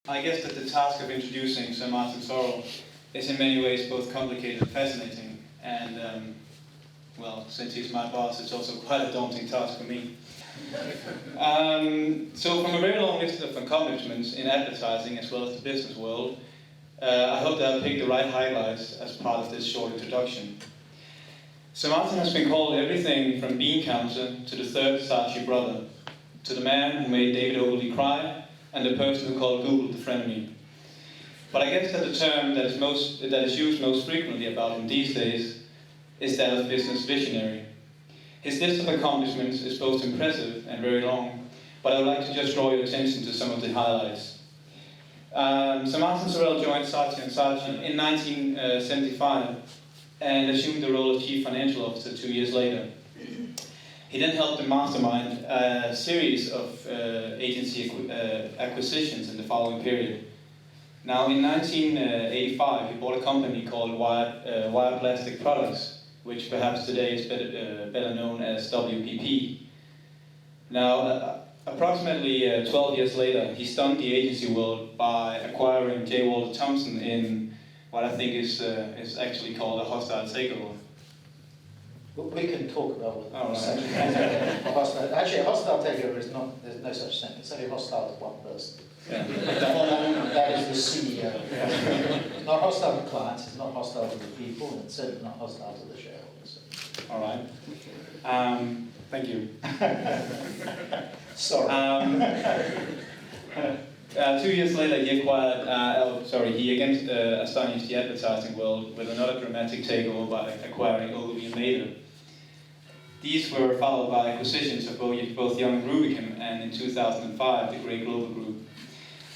I guess that the task of introducing Sir Martin Sorrell is in many ways both complicated and fascinating, and well, since he's my boss, it's also quite a daunting task for me. So from a very long list of accomplishments in advertising as well as the business world, I hope that I'll pick the right highlights as part of this short introduction. Sir Martin has been called everything from bean counter to the third Saatchi brother, to the man who made David Ogilvy cry, and the person who called Google the frenemy. But I guess that the term that is used most frequently about him these days is that of business visionary. His list of accomplishments is both impressive and very long, but I would like to just draw your attention to some of the highlights. Sir Martin Sorrell joined Saatchi & Saatchi in 1975 and assumed the role of Chief Financial Officer 2 years later. He then helped to mastermind a series of agency acquisitions in the following period. Now, in 1985, he bought a company called Wire Plastic Products, which perhaps today is better known as WPP. Now, approximately 12 years later, he stunned the agency world by acquiring J. Walter Thompson in what I think is actually called a hostile takeover. We can talk about what Right. Actually, a hostile takeover is not, there's no such thing. It's only hostile to one person. Yeah. That is the CEO. It's not hostile to clients, it's not hostile to the people, and it's certainly not hostile to the shareholders. All right. Thank you. Sorry. 2 years later, he again astonished the advertising world with another dramatic takeover by acquiring Ogilvy and Mather. These were followed by acquisitions of both Young and Rubicam, and in 2005, the Great Global Group.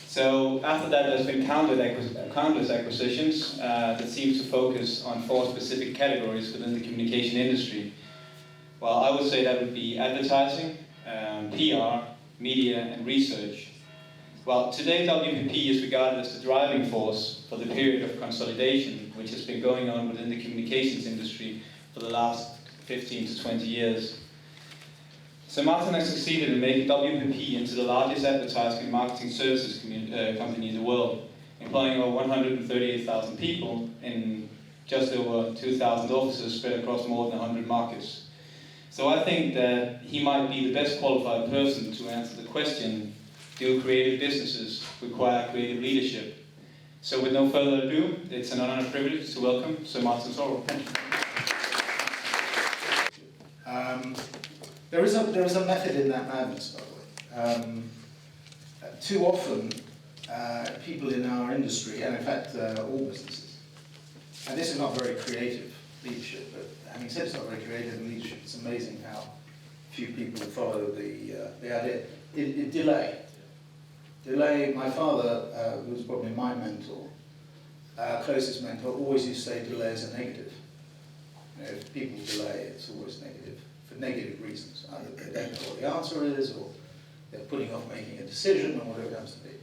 So after that, there's been countless acquisitions that seem to focus on 4 specific categories within the communication industry. Well, I would say that would be advertising, PR, media, and research. Well, today WPP is regarded as the driving force for the period of consolidation which has been going on within the communications industry for the last 15 to 20 years. Sir Martin has succeeded in making WPP into the largest advertising and marketing services company in the world, employing over 138,000 people in just over 2,000 offices spread across more than 100 markets. So I think that he might be the best qualified person to answer the question, do creative businesses require creative leadership? So with no further ado, it's an honor and privilege to welcome Sir Martin Sorrell. Thank you. There is a method in that madness, by the way. Too often, people in our industry, and in fact all businesses, and this is not very creative leadership, but having said it's not very creative leadership, it's amazing how few people follow the idea. Delay, my father, who was probably my mentor, closest mentor, always used to say delay is a negative. You know, if people delay, it's always negative, for negative reasons. Either they don't know what the answer is, or they're putting off making a decision, or whatever it comes to be.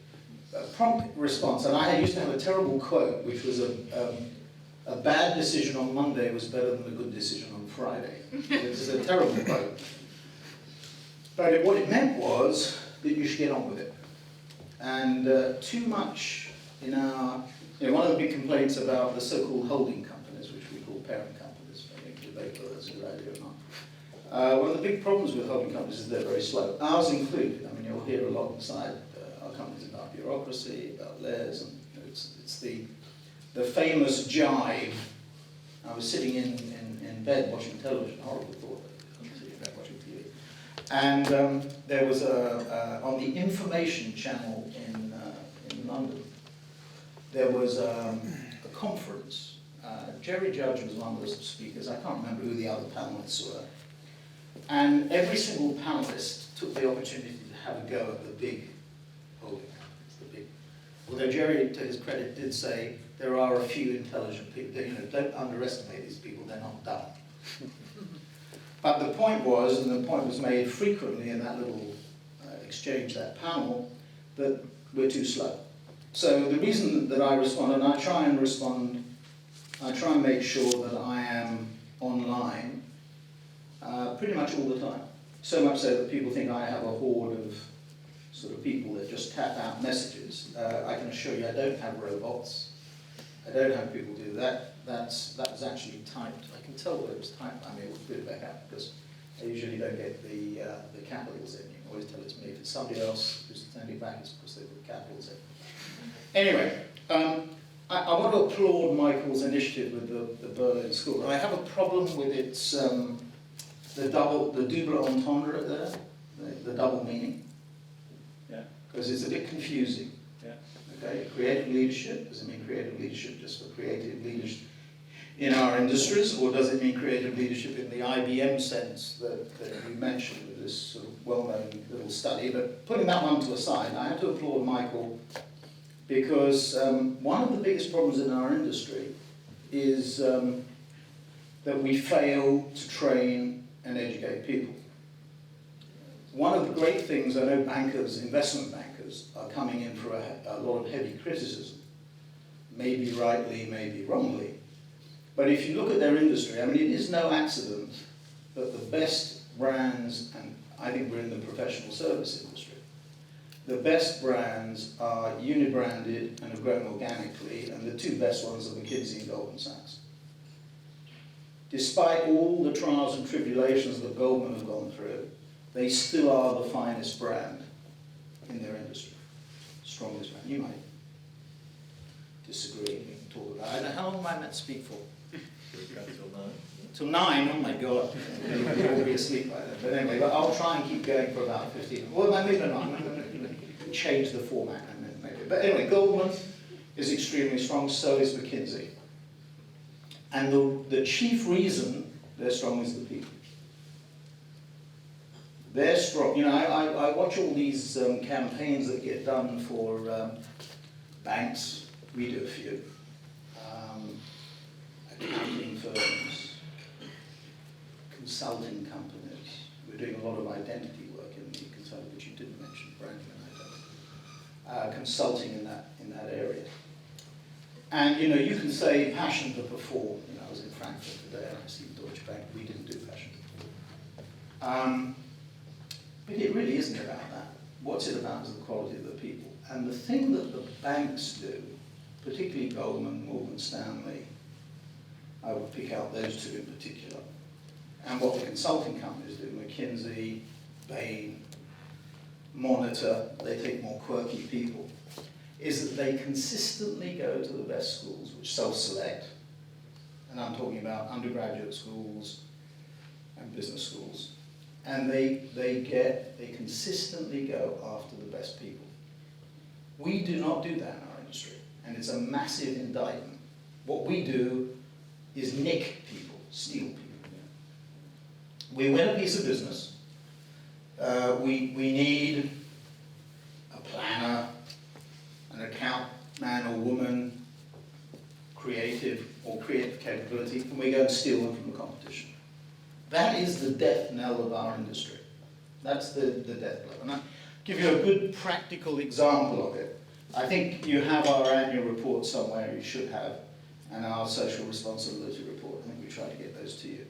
A prompt response, and I used to have a terrible quote, which was a bad decision on Monday was better than a good decision on Friday. It's a terrible quote. But what it meant was that you should get on with it. And too much in our, one of the big complaints about the so-called holding companies, which we call parent companies, I think debate whether that's a good idea or not. One of the big problems with holding companies is they're very slow, ours included. I mean, you'll hear alongside our companies about bureaucracy, about layers, and it's the famous jive. I was sitting in bed watching television, horrible thought, sitting in bed watching TV. And there was on the information channel in London, there was a conference. Jerry Judge was one of the speakers. I can't remember who the other panelists were. And every single panelist took the opportunity to have a go at the big holding companies, although Jerry, to his credit, did say there are a few intelligent people. Don't underestimate these people, they're not dumb. But the point was, and the point was made frequently in that little exchange, that panel, that we're too slow. So the reason that I respond, and I try and make sure that I am online pretty much all the time. So much so that people think I have a horde of sort of people that just tap out messages, I can assure you I don't have robots. I don't have people do that. That was actually typed. I can tell whether it was typed. I mean, we'll put it back out because I usually don't get the capitals in. You can always tell it's me. If it's somebody else who's sending back, it's because they put capitals in. Anyway, I want to applaud Michael's initiative with the Berlin School. And I have a problem with its the double entendre there, the double meaning. Yeah. Because it's a bit confusing. Yeah. Okay, creative leadership, does it mean creative leadership just for creative leaders in our industries, or does it mean creative leadership in the IBM sense that you mentioned with this sort of well-known little study? But putting that one to the side, I have to applaud Michael because one of the biggest problems in our industry is that we fail to train and educate people. One of the great things, I know bankers, investment bankers, are coming in for a lot of heavy criticism, maybe rightly, maybe wrongly. But if you look at their industry, I mean, it is no accident that the best brands, and I think we're in the professional service industry, the best brands are uni-branded and have grown organically, and the two best ones are McKinsey and Goldman Sachs. Despite all the trials and tribulations that Goldman have gone through, they still are the finest brand in their industry. Strongest brand. You might disagree, we can talk about it. How long am I meant to speak for? Till 9, oh my God. You'll all be asleep by then. But anyway, I'll try and keep going for about 15. Well, maybe not. I'm going to change the format. Maybe. But anyway, Goldman is extremely strong, so is McKinsey. And the chief reason they're strong is the people. They're strong. You know, I watch all these campaigns that get done for banks. We do a few. Accounting firms, consulting companies. We're doing a lot of identity work in the consulting, which you didn't mention, branding and identity. Consulting in that area. And you know, you can say passion to perform. You know, I was in Frankfurt today and I see Deutsche Bank. We didn't do passion to perform. But it really isn't about that. What's it about is the quality of the people. And the thing that the banks do, particularly Goldman, Morgan Stanley, I would pick out those two in particular, and what the consulting companies do, McKinsey, Bain, Monitor, they take more quirky people, is that they consistently go to the best schools, which self-select, and I'm talking about undergraduate schools and business schools, and they consistently go after the best people. We do not do that in our industry, and it's a massive indictment. What we do is nick people, steal people. We win a piece of business. We need a planner, an account man or woman, creative capability, and we go and steal them from the competition. That is the death knell of our industry. That's the death blow. And I'll give you a good practical example of it. I think you have our annual report somewhere, you should have, and our social responsibility report. I think we try to get those to you.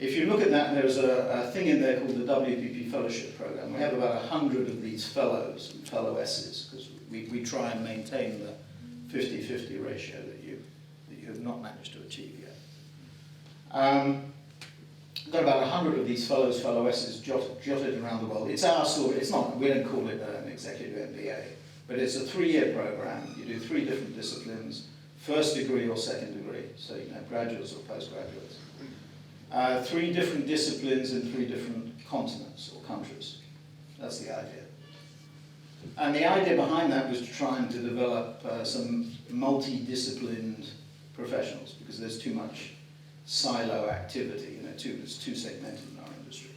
If you look at that, there's a thing in there called the WPP Fellowship Program. We have about 100 of these fellows and fellowesses, because we try and maintain the 50-50 ratio that you have not managed to achieve yet. We've got about 100 of these fellows, fellowesses jotted around the world. It's our sort of, it's not, we don't call it an executive MBA, but it's a 3-year program. You do 3 different disciplines, first degree or second degree, so you can have graduates or postgraduates. 3 different disciplines in 3 different continents or countries. That's the idea. And the idea behind that was trying to develop some multidisciplined professionals, because there's too much silo activity, you know, it's too segmented in our industry.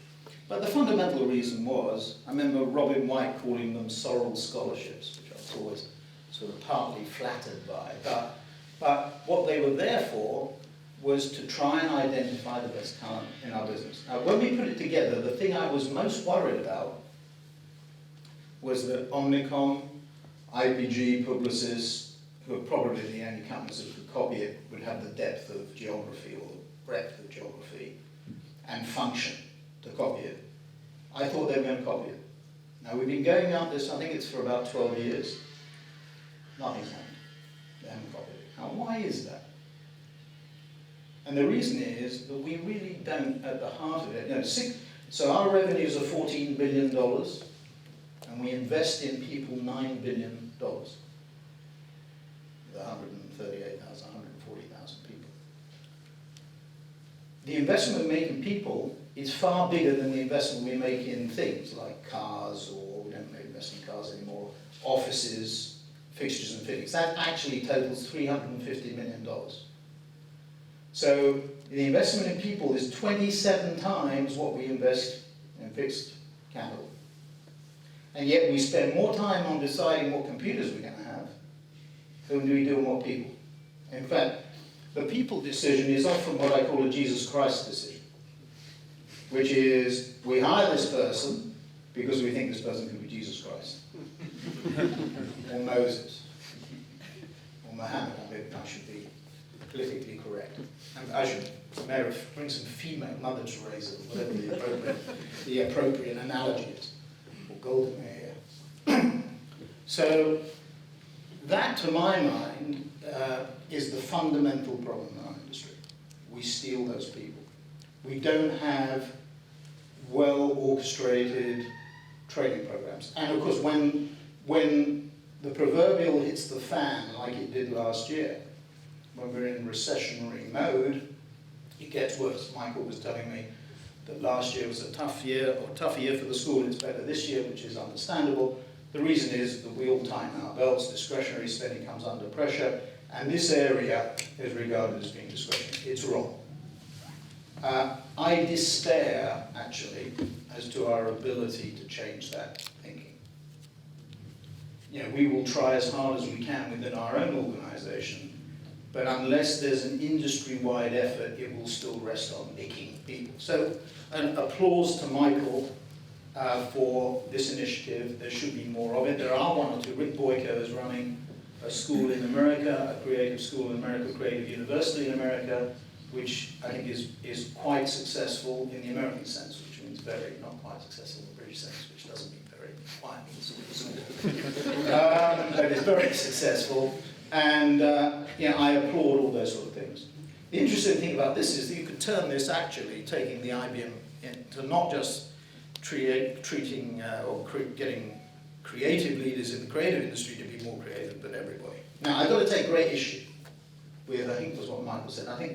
But the fundamental reason was, I remember Robin White calling them Sorrell scholarships, which I was always sort of partly flattered by. But what they were there for was to try and identify the best talent in our business. Now, when we put it together, the thing I was most worried about was that Omnicom, IPG, Publicis, who are probably the only companies that could copy it, would have the depth of geography or the breadth of geography and function to copy it. I thought they were going to copy it. Now we've been going up this, I think it's for about 12 years. Nothing's happened. They haven't copied it. Now why is that? And the reason is that we really don't, at the heart of it, so our revenues are $14 billion, and we invest in people $9 billion. With 138,000, 140,000 people. The investment we make in people is far bigger than the investment we make in things like cars, or we don't invest in cars anymore, offices, fixtures and fittings. That actually totals $350 million. So the investment in people is 27 times what we invest in fixed capital. And yet we spend more time on deciding what computers we're going to have than we do on what people. In fact, the people decision is often what I call a Jesus Christ decision, which is we hire this person because we think this person could be Jesus Christ, or Moses, or Muhammad. I should be politically correct. And I should bring some female Mother Teresa, whatever the appropriate analogy is, or Golden Meir. So that, to my mind, is the fundamental problem in our industry. We steal those people. We don't have well-orchestrated training programs. And of course, when the proverbial hits the fan, like it did last year, when we're in recessionary mode, it gets worse. Michael was telling me that last year was a tougher year for the school. It's better this year, which is understandable. The reason is that we all tighten our belts, discretionary spending comes under pressure, and this area is regarded as being discretionary. It's wrong. I despair, actually, as to our ability to change that thinking. We will try as hard as we can within our own organisation, but unless there's an industry-wide effort, it will still rest on nicking people. So, an applause to Michael for this initiative. There should be more of it. There are one or two. Rick Boyko is running a school in America, a creative school in America, a creative university in America, which I think is quite successful in the American sense, which means very, not quite successful in the British sense, which doesn't mean very, quite means but it's very successful. And I applaud all those sort of things. The interesting thing about this is that you could turn this actually, taking the IBM into not just getting creative leaders in the creative industry to be more creative than everybody. Now, I've got to take great issue with, I think it was what Michael said, I think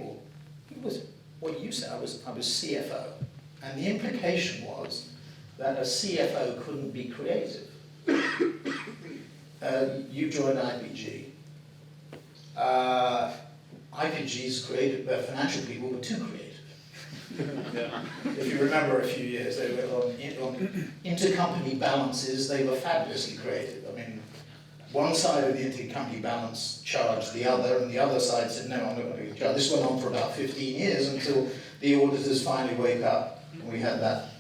it was what you said, I was CFO. And the implication was that a CFO couldn't be creative. You joined IPG. IPG's financial people were too creative. Yeah. If you remember a few years, they were on intercompany balances, they were fabulously creative. I mean, one side of the intercompany balance charged the other, and the other side said, no, I'm not going to charge. This went on for about 15 years until the auditors finally wake up, and we had that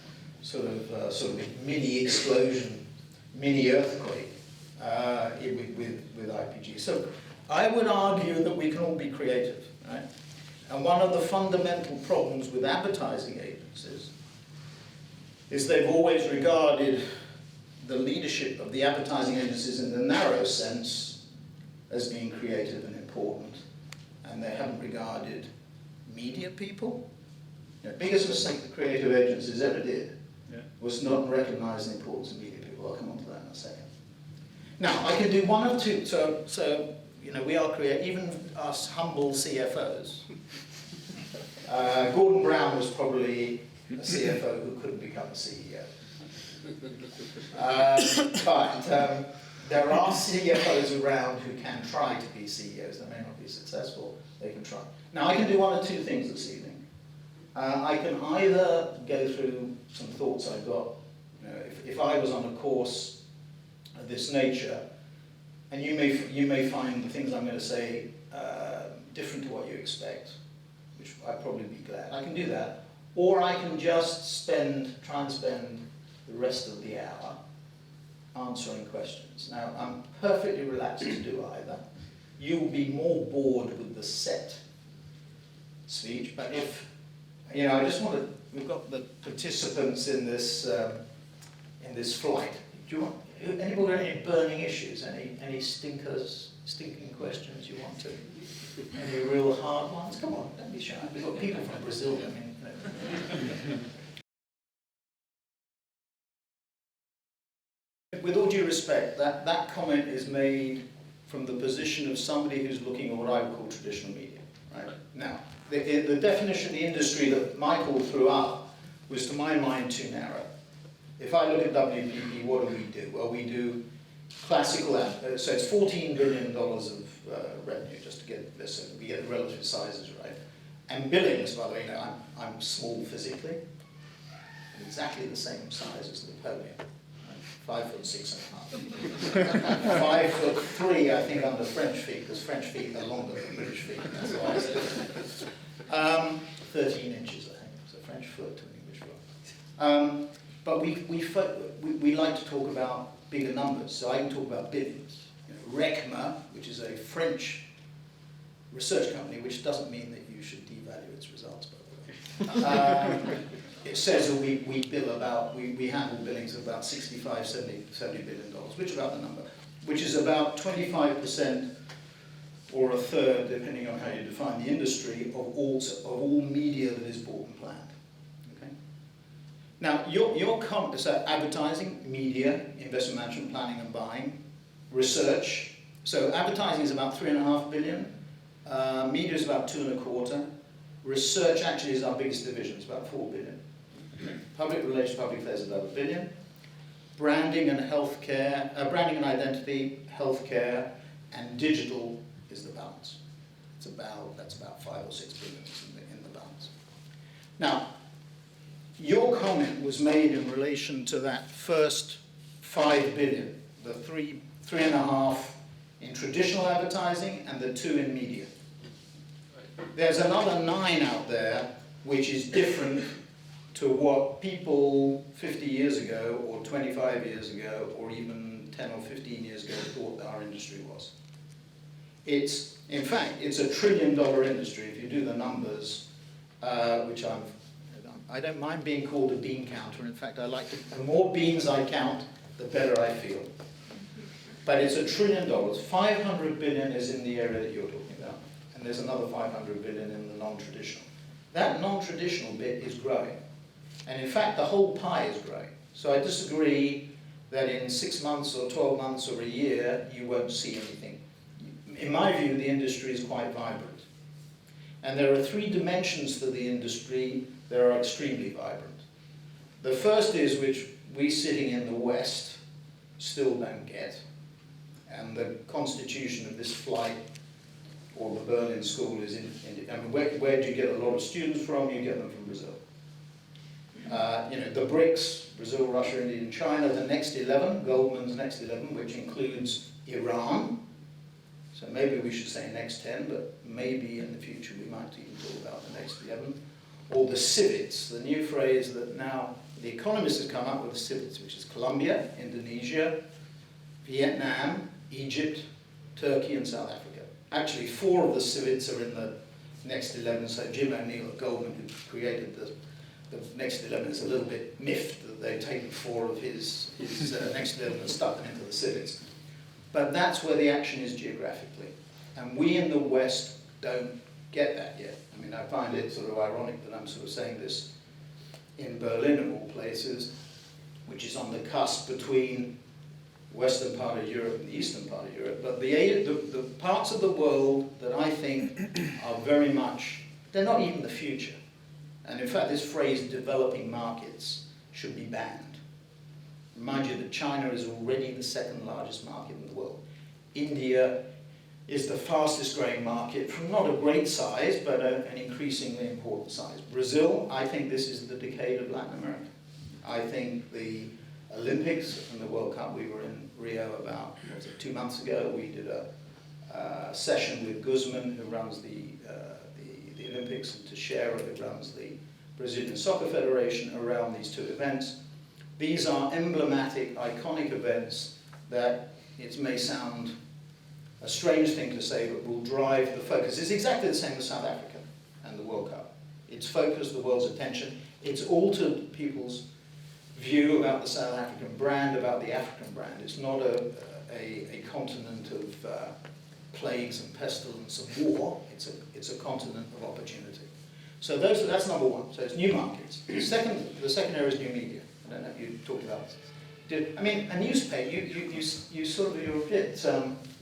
sort of mini explosion, mini earthquake with IPG. So I would argue that we can all be creative, right? And one of the fundamental problems with advertising agencies is they've always regarded the leadership of the advertising agencies in the narrow sense as being creative and important, and they haven't regarded media people. The biggest mistake the creative agencies ever did was not recognize the importance of media people. I'll come on to that in a second. Now, I can do one of two. So we are creative, even us humble CFOs. Gordon Brown was probably a CFO who couldn't become a CEO. But there are CFOs around who can try to be CEOs. They may not be successful, they can try. Now, I can do one of two things this evening. I can either go through some thoughts I've got. If I was on a course of this nature, and you may find the things I'm going to say different to what you expect, which I'd probably be glad. I can do that. Or I can just try and spend the rest of the hour answering questions. Now, I'm perfectly relaxed to do either. You'll be more bored with the set speech, but if, I just want to, we've got the participants in this flight, Do you want, anybody got any burning issues? Any stinking questions you want to? Any real hard ones? Come on, don't be shy. We've got people from Brazil. I mean, with all due respect, that comment is made from the position of somebody who's looking at what I would call traditional media. Right? Now, the definition of the industry that Michael threw up was, to my mind, too narrow. If I look at WPP, what do? Well, we do classical, so it's $14 billion of revenue, just to get this, so we get the relative sizes right. And billings, by the way, I'm small physically, exactly the same size as Napoleon. 5'6½". 5'3", I think, under French feet, because French feet are longer than British feet. That's why I said 13 inches, I think. So French foot to an English foot. But we like to talk about bigger numbers, so I can talk about billions. RECMA, which is a French research company, which doesn't mean that you should devalue its results, by the way. It says that we bill about, we handle billings of about $65, $70 billion, which is about the number, which is about 25% or a third, depending on how you define the industry, of all media that is bought and planned. Okay? Now, so advertising, media, investment management, planning and buying, research. So advertising is about $3.5 billion, media is about $2.25 billion, research actually is our biggest division, it's about $4 billion. Public relations, public affairs is about $1 billion. Branding and healthcare, branding and identity, healthcare, and digital is the balance. That's about 5 or 6 billion in the balance. Now, your comment was made in relation to that first 5 billion, the 3.5 in traditional advertising and the 2 in media. There's another 9 out there which is different to what people 50 years ago, or 25 years ago, or even 10 or 15 years ago thought our industry was. In fact, it's a $1 trillion industry if you do the numbers, which I don't mind being called a bean counter. In fact, the more beans I count, the better I feel. But it's $1 trillion. 500 billion is in the area that you're talking about, and there's another 500 billion in the non-traditional. That non-traditional bit is growing. And in fact, the whole pie is growing. So I disagree that in 6 months or 12 months or a year, you won't see anything. In my view, the industry is quite vibrant. And there are 3 dimensions to the industry that are extremely vibrant. The first is, which we sitting in the West still don't get, and the constitution of this flight, or the Berlin School, is I mean, where do you get a lot of students from? You get them from Brazil. The BRICS, Brazil, Russia, India, and China, the next 11, Goldman's next 11, which includes Iran. So maybe we should say next 10, but maybe in the future we might even talk about the next 11. Or the civets, the new phrase that now The Economist has come up with, the civets, which is Colombia, Indonesia, Vietnam, Egypt, Turkey, and South Africa. Actually, 4 of the civets are in the next 11, so Jim O'Neill at Goldman, who created the next 11, is a little bit miffed that they've taken 4 of his next 11 and stuck them into the civets. But that's where the action is geographically. And we in the West don't get that yet. I mean, I find it sort of ironic that I'm sort of saying this in Berlin, of all places, which is on the cusp between western part of Europe and the eastern part of Europe. But the parts of the world that I think are very much, they're not even the future. And in fact, this phrase, developing markets, should be banned. Remind you that China is already the 2nd largest market in the world. India is the fastest growing market from not a great size, but an increasingly important size. Brazil, I think this is the decade of Latin America. I think the Olympics and the World Cup, we were in Rio about, 2 months ago. We did a session with Guzman, who runs the Olympics, and Teixeira, who runs the Brazilian Soccer Federation, around these 2 events. These are emblematic, iconic events that, it may sound a strange thing to say, but will drive the focus. It's exactly the same as South Africa and the World Cup. It's focused the world's attention. It's altered people's view about the South African brand, about the African brand. It's not a continent of plagues and pestilence and war. It's a continent of opportunity. So that's number one. So it's new markets. The second area is new media. I don't know if you talked about this. I mean, a newspaper, you're a bit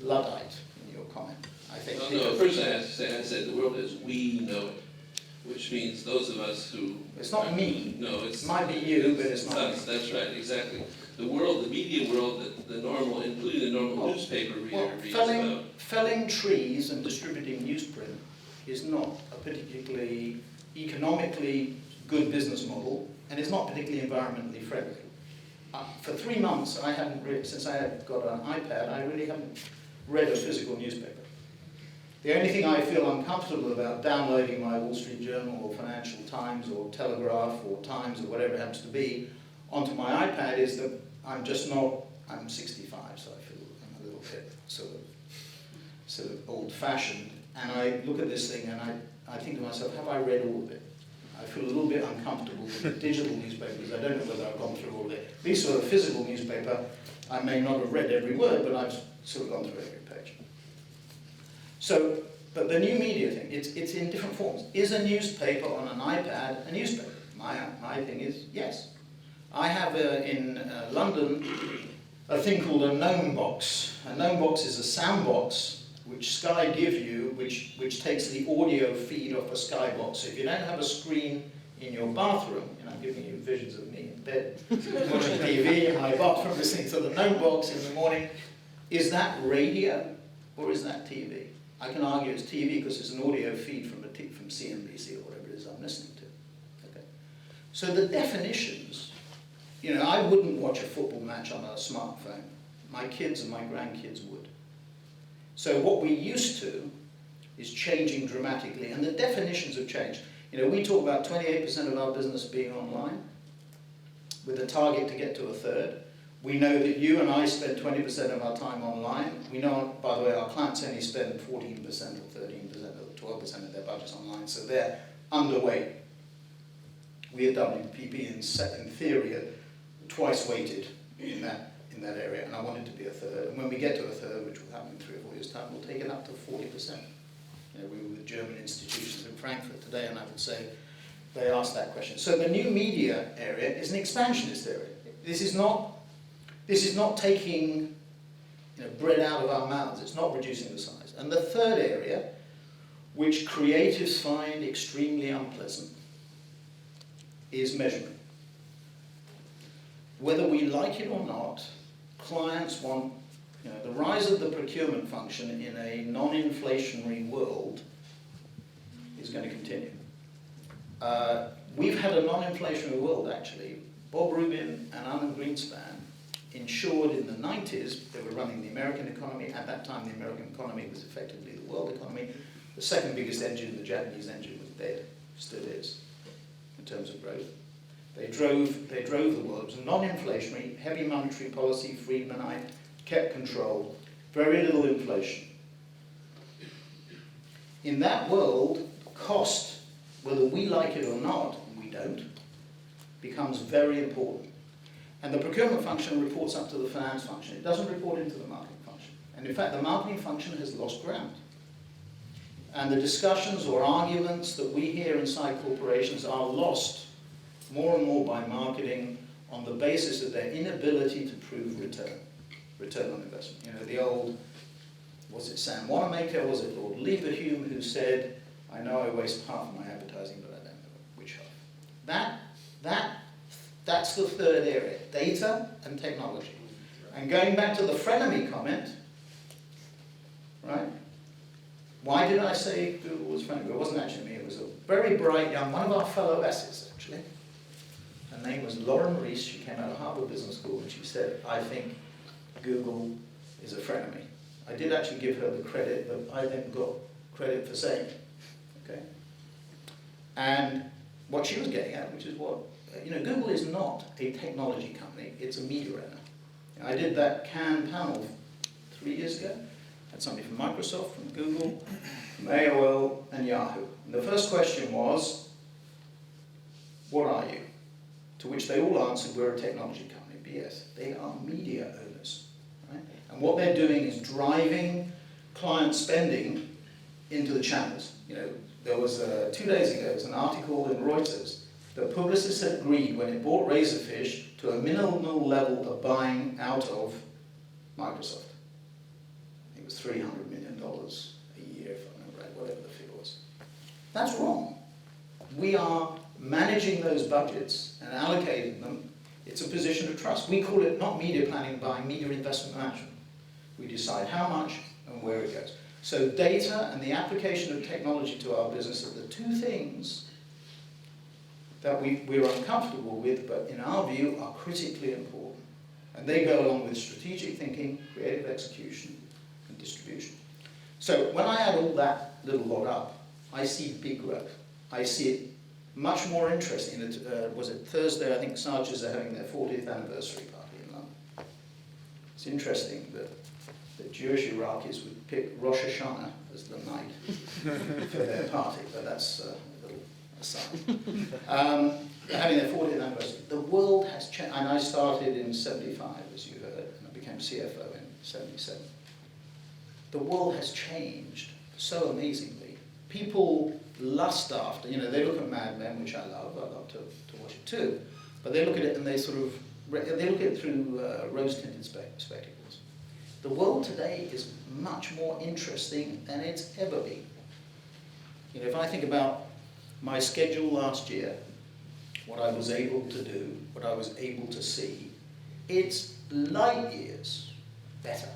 Luddite in your comment, I think. No, first I have to say, I said the world as we know it, which means those of us who... It's not me. No, it might be you, but it's not us. That's right, exactly. The world, the media world, the normal, including the normal newspaper reader reads about. Felling trees and distributing newsprint is not a particularly economically good business model, and it's not particularly environmentally friendly. For 3 months, I haven't read, since I have got an iPad, I really haven't read a physical newspaper. The only thing I feel uncomfortable about downloading my Wall Street Journal or Financial Times or Telegraph or Times or whatever it happens to be onto my iPad is that I'm 65, so I feel I'm a little bit sort of old-fashioned. And I look at this thing and I think to myself, have I read all of it? I feel a little bit uncomfortable with the digital newspapers. I don't know whether I've gone through all of it. At least with a physical newspaper, I may not have read every word, but I've sort of gone through every page. So, but the new media thing, it's in different forms. Is a newspaper on an iPad a newspaper? My thing is yes. I have in London a thing called a gnome box. A gnome box is a sound box which Sky give you, which takes the audio feed off a Sky box. So if you don't have a screen in your bathroom, and I'm giving you visions of me in bed, watching TV in my bathroom, listening to the gnome box in the morning, is that radio or is that TV? I can argue it's TV because it's an audio feed from CNBC or whatever it is I'm listening to. Okay. So the definitions, I wouldn't watch a football match on a smartphone. My kids and my grandkids would. So what we used to is changing dramatically, and the definitions have changed. We talk about 28% of our business being online, with a target to get to a third. We know that you and I spend 20% of our time online. We know, by the way, our clients only spend 14% or 13% or 12% of their budgets online, so they're underweight. We at WPP, in theory, are twice weighted in that area, and I want it to be a third. And when we get to a third, which will happen in 3 or 4 years' time, we'll take it up to 40%. We were with German institutions in Frankfurt today, and I would say they asked that question. So the new media area is an expansionist area. This is not taking bread out of our mouths. It's not reducing the size. And the third area, which creatives find extremely unpleasant, is measurement. Whether we like it or not, clients want, the rise of the procurement function in a non-inflationary world is going to continue. We've had a non-inflationary world, actually. Bob Rubin and Alan Greenspan ensured in the 90s, they were running the American economy. At that time, the American economy was effectively the world economy. The second biggest engine, the Japanese engine, was dead, still is, in terms of growth. They drove the world. It was non-inflationary, heavy monetary policy, Friedmanite, kept control, very little inflation. In that world, cost, whether we like it or not, and we don't, becomes very important. And the procurement function reports up to the finance function. It doesn't report into the marketing function. And in fact, the marketing function has lost ground. And the discussions or arguments that we hear inside corporations are lost more and more by marketing on the basis of their inability to prove return on investment. The old, was it Sam Wanamaker, was it Lord Leverhulme who said, I know I waste half of my advertising, but I don't know which half. That's the third area, data and technology. And going back to the frenemy comment, right? Why did I say Google was frenemy? It wasn't actually me, it was a very bright young, one of our fellow S's actually. Her name was Lauren Rees. She came out of Harvard Business School, and she said, I think Google is a frenemy. I did actually give her the credit, but I then got credit for saying it. Okay? And what she was getting at, which is what, Google is not a technology company, it's a media owner. I did that Cannes panel 3 years ago. I had somebody from Microsoft, from Google, from AOL, and Yahoo. And the first question was, what are you? to which they all answered, we're a technology company. BS. They are media owners. Right? And what they're doing is driving client spending into the channels. You know, there was 2 days ago, there was an article in Reuters that Publicis had agreed when it bought Razorfish to a minimal level of buying out of Microsoft. It was $300 million a year, if I remember right, whatever the figure was. That's wrong. We are managing those budgets and allocating them. It's a position of trust. We call it not media planning, buying media investment management. We decide how much and where it goes. So data and the application of technology to our business are the two things that we're uncomfortable with, but in our view are critically important. And they go along with strategic thinking, creative execution, and distribution. So when I add all that little lot up, I see big growth. I see it much more interesting. Was it Thursday? I think Sarges are having their 40th anniversary party in London. It's interesting that the Jewish Iraqis would pick Rosh Hashanah as the night for their party, but that's a little aside. They're having their 40th anniversary. The world has changed, and I started in 75, as you heard, and I became CFO in 77. The world has changed so amazingly. People lust after, you know, they look at Mad Men, which I love to watch it too, but they look at it and they look at it through rose-tinted spectacles. The world today is much more interesting than it's ever been. You know, if I think about my schedule last year, what I was able to do, what I was able to see, it's light years better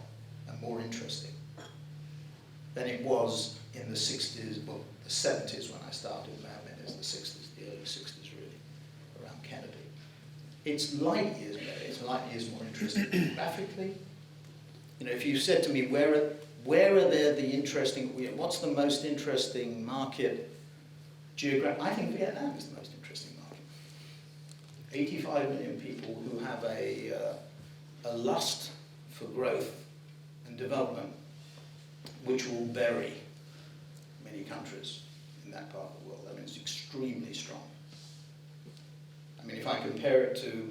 and more interesting than it was in the 60s, well, the 70s when I started Mad Men, is the 60s, the early 60s really, around Kennedy. It's light years better, it's light years more interesting graphically. You know, if you said to me, where are there the interesting, what's the most interesting market geographically? I think Vietnam is the most interesting market. 85 million people who have a lust for growth and development, which will bury many countries in that part of the world. I mean, it's extremely strong. I mean, if I compare it to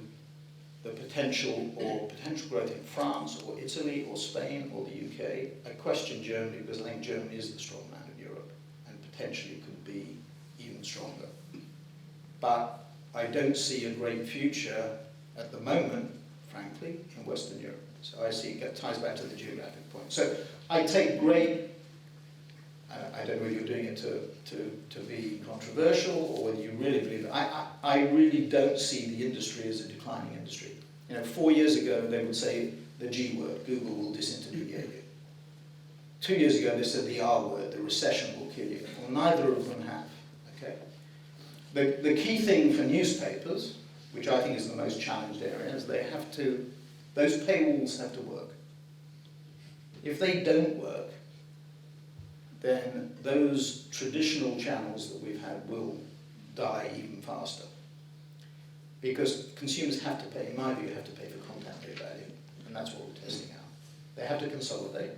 the potential growth in France or Italy or Spain or the UK, I question Germany because I think Germany is the strong man of Europe and potentially could be even stronger. But I don't see a great future at the moment, frankly, in Western Europe. So I see it ties back to the geographic point. So I take great, I don't know whether you're doing it to be controversial or whether you really believe it. I really don't see the industry as a declining industry. You know, 4 years ago they would say the G word, Google will disintegrate you. 2 years ago they said the R word, the recession will kill you. Well, neither of them have. Okay. The key thing for newspapers, which I think is the most challenged area, is those paywalls have to work. If they don't work, then those traditional channels that we've had will die even faster. Because consumers have to pay, in my view, have to pay for content they value, and that's what we're testing out. They have to consolidate.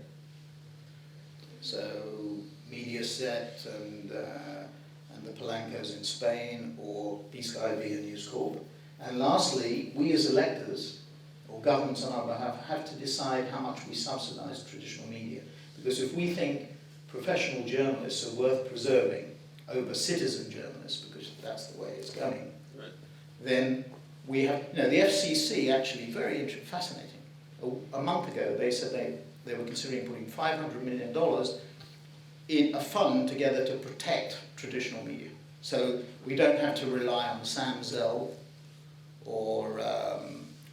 So Mediaset and the Palancos in Spain, or BSkyB and News Corp. And lastly, we as electors, or governments on our behalf, have to decide how much we subsidise traditional media. Because if we think professional journalists are worth preserving over citizen journalists, because that's the way it's going, right, then we have, you know, the FCC actually, very fascinating. A month ago they said they were considering putting $500 million in a fund together to protect traditional media. So we don't have to rely on Sam Zell or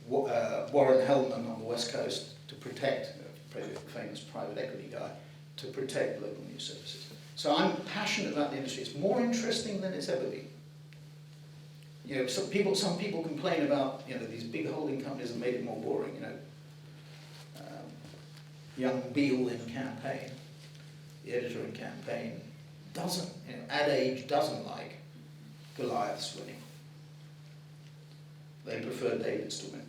Warren Hellman on the West Coast to protect, famous private equity guy, to protect local news services. So I'm passionate about the industry. It's more interesting than it's ever been. You know, some people complain about, you know, these big holding companies have made it more boring. You know, young Beale in Campaign, the editor in Campaign, doesn't, you know, Ad Age doesn't like Goliaths winning. They prefer Davids to win.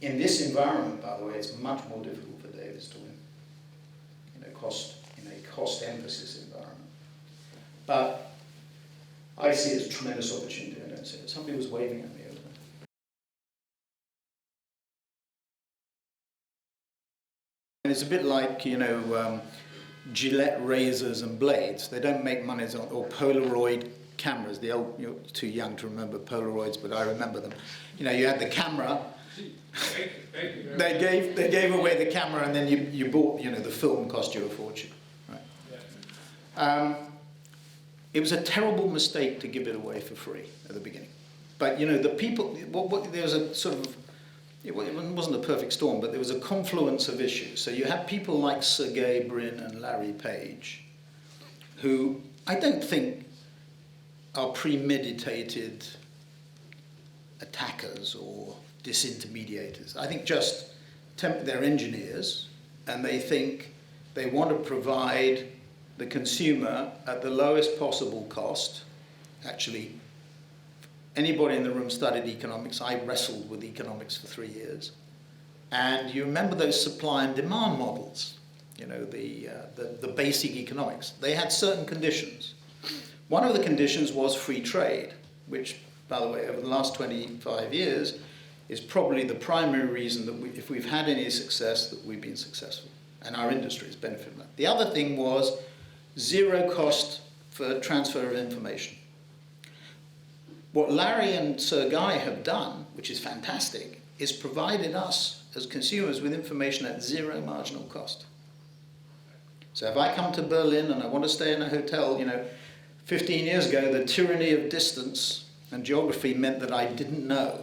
In this environment, by the way, it's much more difficult for Davids to win in a cost emphasis environment. But I see it as a tremendous opportunity. I don't Somebody was waving at me over there. And it's a bit like, Gillette razors and blades. They don't make money on, or Polaroid cameras. The old, you're too young to remember Polaroids, but I remember them. You had the camera. They gave away the camera, and then you bought, the film cost you a fortune. Right? It was a terrible mistake to give it away for free at the beginning. But the people, there was a sort of, it wasn't a perfect storm, but there was a confluence of issues. So you had people like Sergey Brin and Larry Page, who I don't think are premeditated attackers or disintermediators. I think just they're engineers, and they think they want to provide the consumer at the lowest possible cost. Actually, anybody in the room studied economics. I wrestled with economics for 3 years. And you remember those supply and demand models, the basic economics. They had certain conditions. One of the conditions was free trade, which, by the way, over the last 25 years, is probably the primary reason that if we've had any success, that we've been successful. And our industry has benefited from that. The other thing was zero cost for transfer of information. What Larry and Sergey have done, which is fantastic, is provided us as consumers with information at zero marginal cost. So if I come to Berlin and I want to stay in a hotel, 15 years ago, the tyranny of distance and geography meant that I didn't know.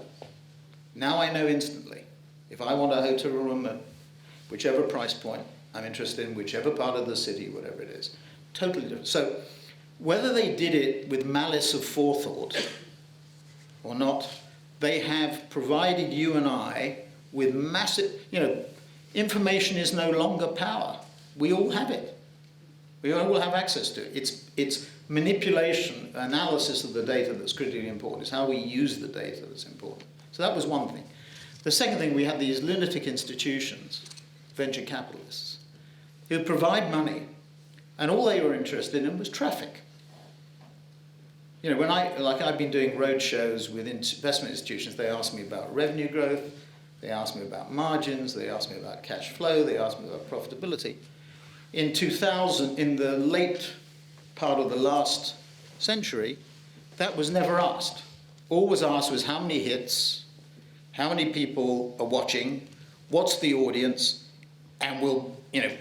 Now I know instantly. If I want a hotel room at whichever price point, I'm interested in whichever part of the city, whatever it is. Totally different. So whether they did it with malice of forethought or not, they have provided you and I with massive, information is no longer power. We all have it. We all have access to it. It's manipulation, analysis of the data that's critically important. It's how we use the data that's important. So that was one thing. The second thing, we had these lunatic institutions, venture capitalists, who provide money, and all they were interested in was traffic. When I've been doing road shows with investment institutions, they ask me about revenue growth, they ask me about margins, they ask me about cash flow, they ask me about profitability. In 2000, in the late part of the last century, that was never asked. All was asked was how many hits, how many people are watching, what's the audience, and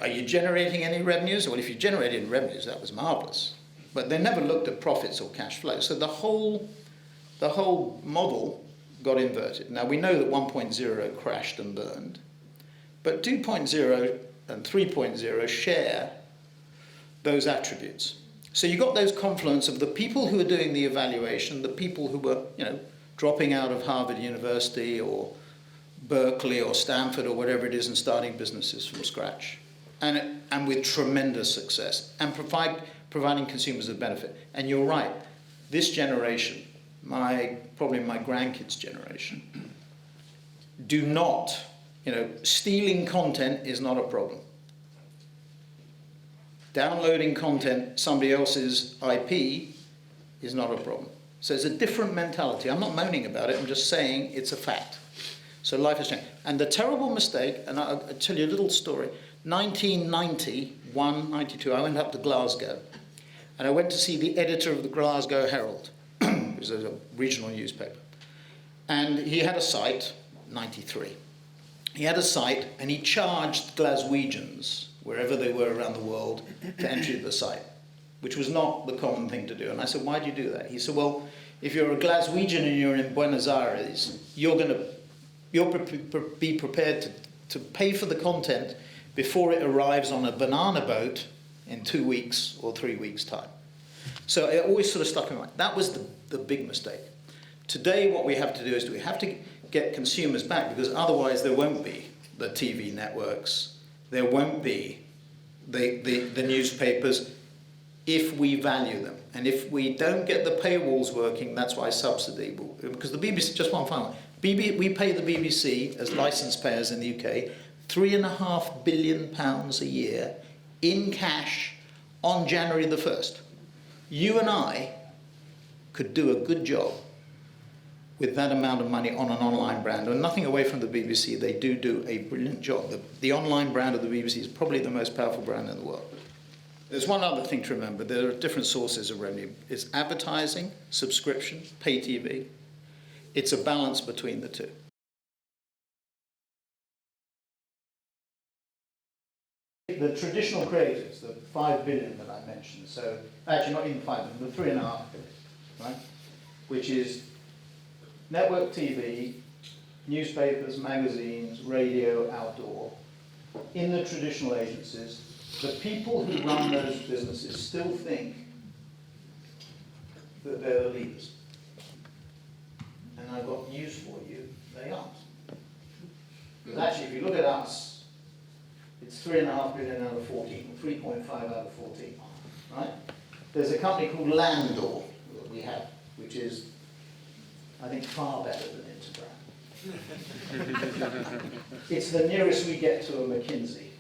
are you generating any revenues? Well, if you generated revenues, that was marvelous. But they never looked at profits or cash flow. So the whole model got inverted. Now we know that 1.0 crashed and burned, but 2.0 and 3.0 share those attributes. So you got those confluence of the people who are doing the evaluation, the people who were, dropping out of Harvard University or Berkeley or Stanford or whatever it is and starting businesses from scratch, and with tremendous success, and providing consumers with benefit. And you're right, this generation, probably my grandkids' generation, do not, stealing content is not a problem. Downloading content, somebody else's IP, is not a problem. So it's a different mentality. I'm not moaning about it, I'm just saying it's a fact. So life has changed. And the terrible mistake, and I'll tell you a little story. 1991, 92, I went up to Glasgow, and I went to see the editor of the Glasgow Herald, which is a regional newspaper. And he had a site, 93. He had a site, and he charged Glaswegians, wherever they were around the world, to enter the site, which was not the common thing to do. And I said, why do you do that? He said, well, if you're a Glaswegian and you're in Buenos Aires, you'll be prepared to pay for the content before it arrives on a banana boat in 2 weeks or 3 weeks' time. So it always sort of stuck in my mind. That was the big mistake. Today what we have to do is we have to get consumers back, because otherwise there won't be the TV networks, there won't be the newspapers, if we value them. And if we don't get the paywalls working, that's why subsidy will, because the BBC, just one final one, we pay the BBC as licence payers in the UK £3.5 billion a year in cash on January the 1st. You and I could do a good job with that amount of money on an online brand. And nothing away from the BBC, they do a brilliant job. The online brand of the BBC is probably the most powerful brand in the world. There's one other thing to remember. There are different sources of revenue. It's advertising, subscription, pay TV. It's a balance between the two. The traditional creatives, the 5 billion that I mentioned, so actually not even 5 billion, the 3.5 billion, right? Which is network TV, newspapers, magazines, radio, outdoor. In the traditional agencies, the people who run those businesses still think that they're the leaders. And I've got news for you, they aren't. Because actually, if you look at us, it's 3.5 billion out of 14, 3.5 out of 14, right? There's a company called Landor that we have, which is, I think, far better than Instagram. It's the nearest we get to a McKinsey.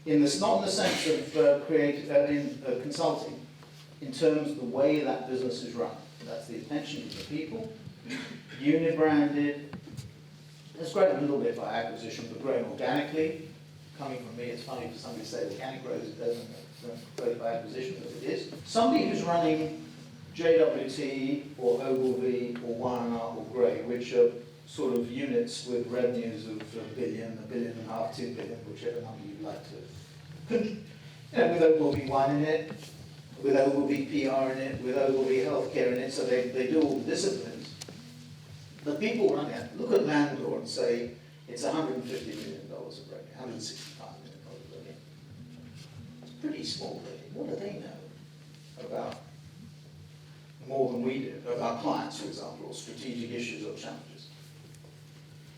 Not in the sense of consulting, in terms of the way that business is run. That's the attention to the people, unit-branded. It's grown a little bit by acquisition, but grown organically. Coming from me, it's funny for somebody to say organic growth, it doesn't grow by acquisition, but it is. Somebody who's running JWT or Ogilvy or Warner or Gray, which are sort of units with revenues of $1 billion, $1.5 billion, $2 billion, whichever number you'd like to. With Ogilvy One in it, with Ogilvy PR in it, with Ogilvy Healthcare in it, so they do all the disciplines. The people running it look at Landor and say it's $150 million of revenue, $165 million of revenue. It's pretty small revenue. What do they know about more than we do, about clients, for example, or strategic issues or challenges?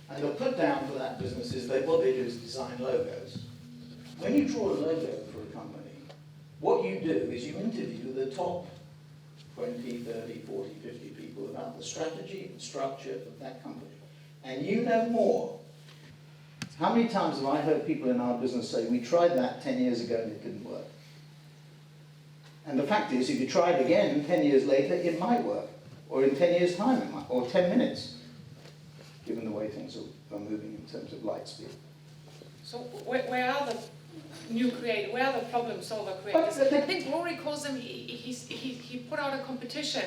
And the put down for that business is what they do is design logos. When you draw a logo for a company, what you do is you interview the top 20, 30, 40, 50 people about the strategy and structure of that company. And you know more. How many times have I heard people in our business say, we tried that 10 years ago and it didn't work? And the fact is, if you try it again 10 years later, it might work. Or in 10 years' time, it might, or 10 minutes, given the way things are moving in terms of light speed. So where are the new creators, where are the problem solver creators? I think Rory calls them, he put out a competition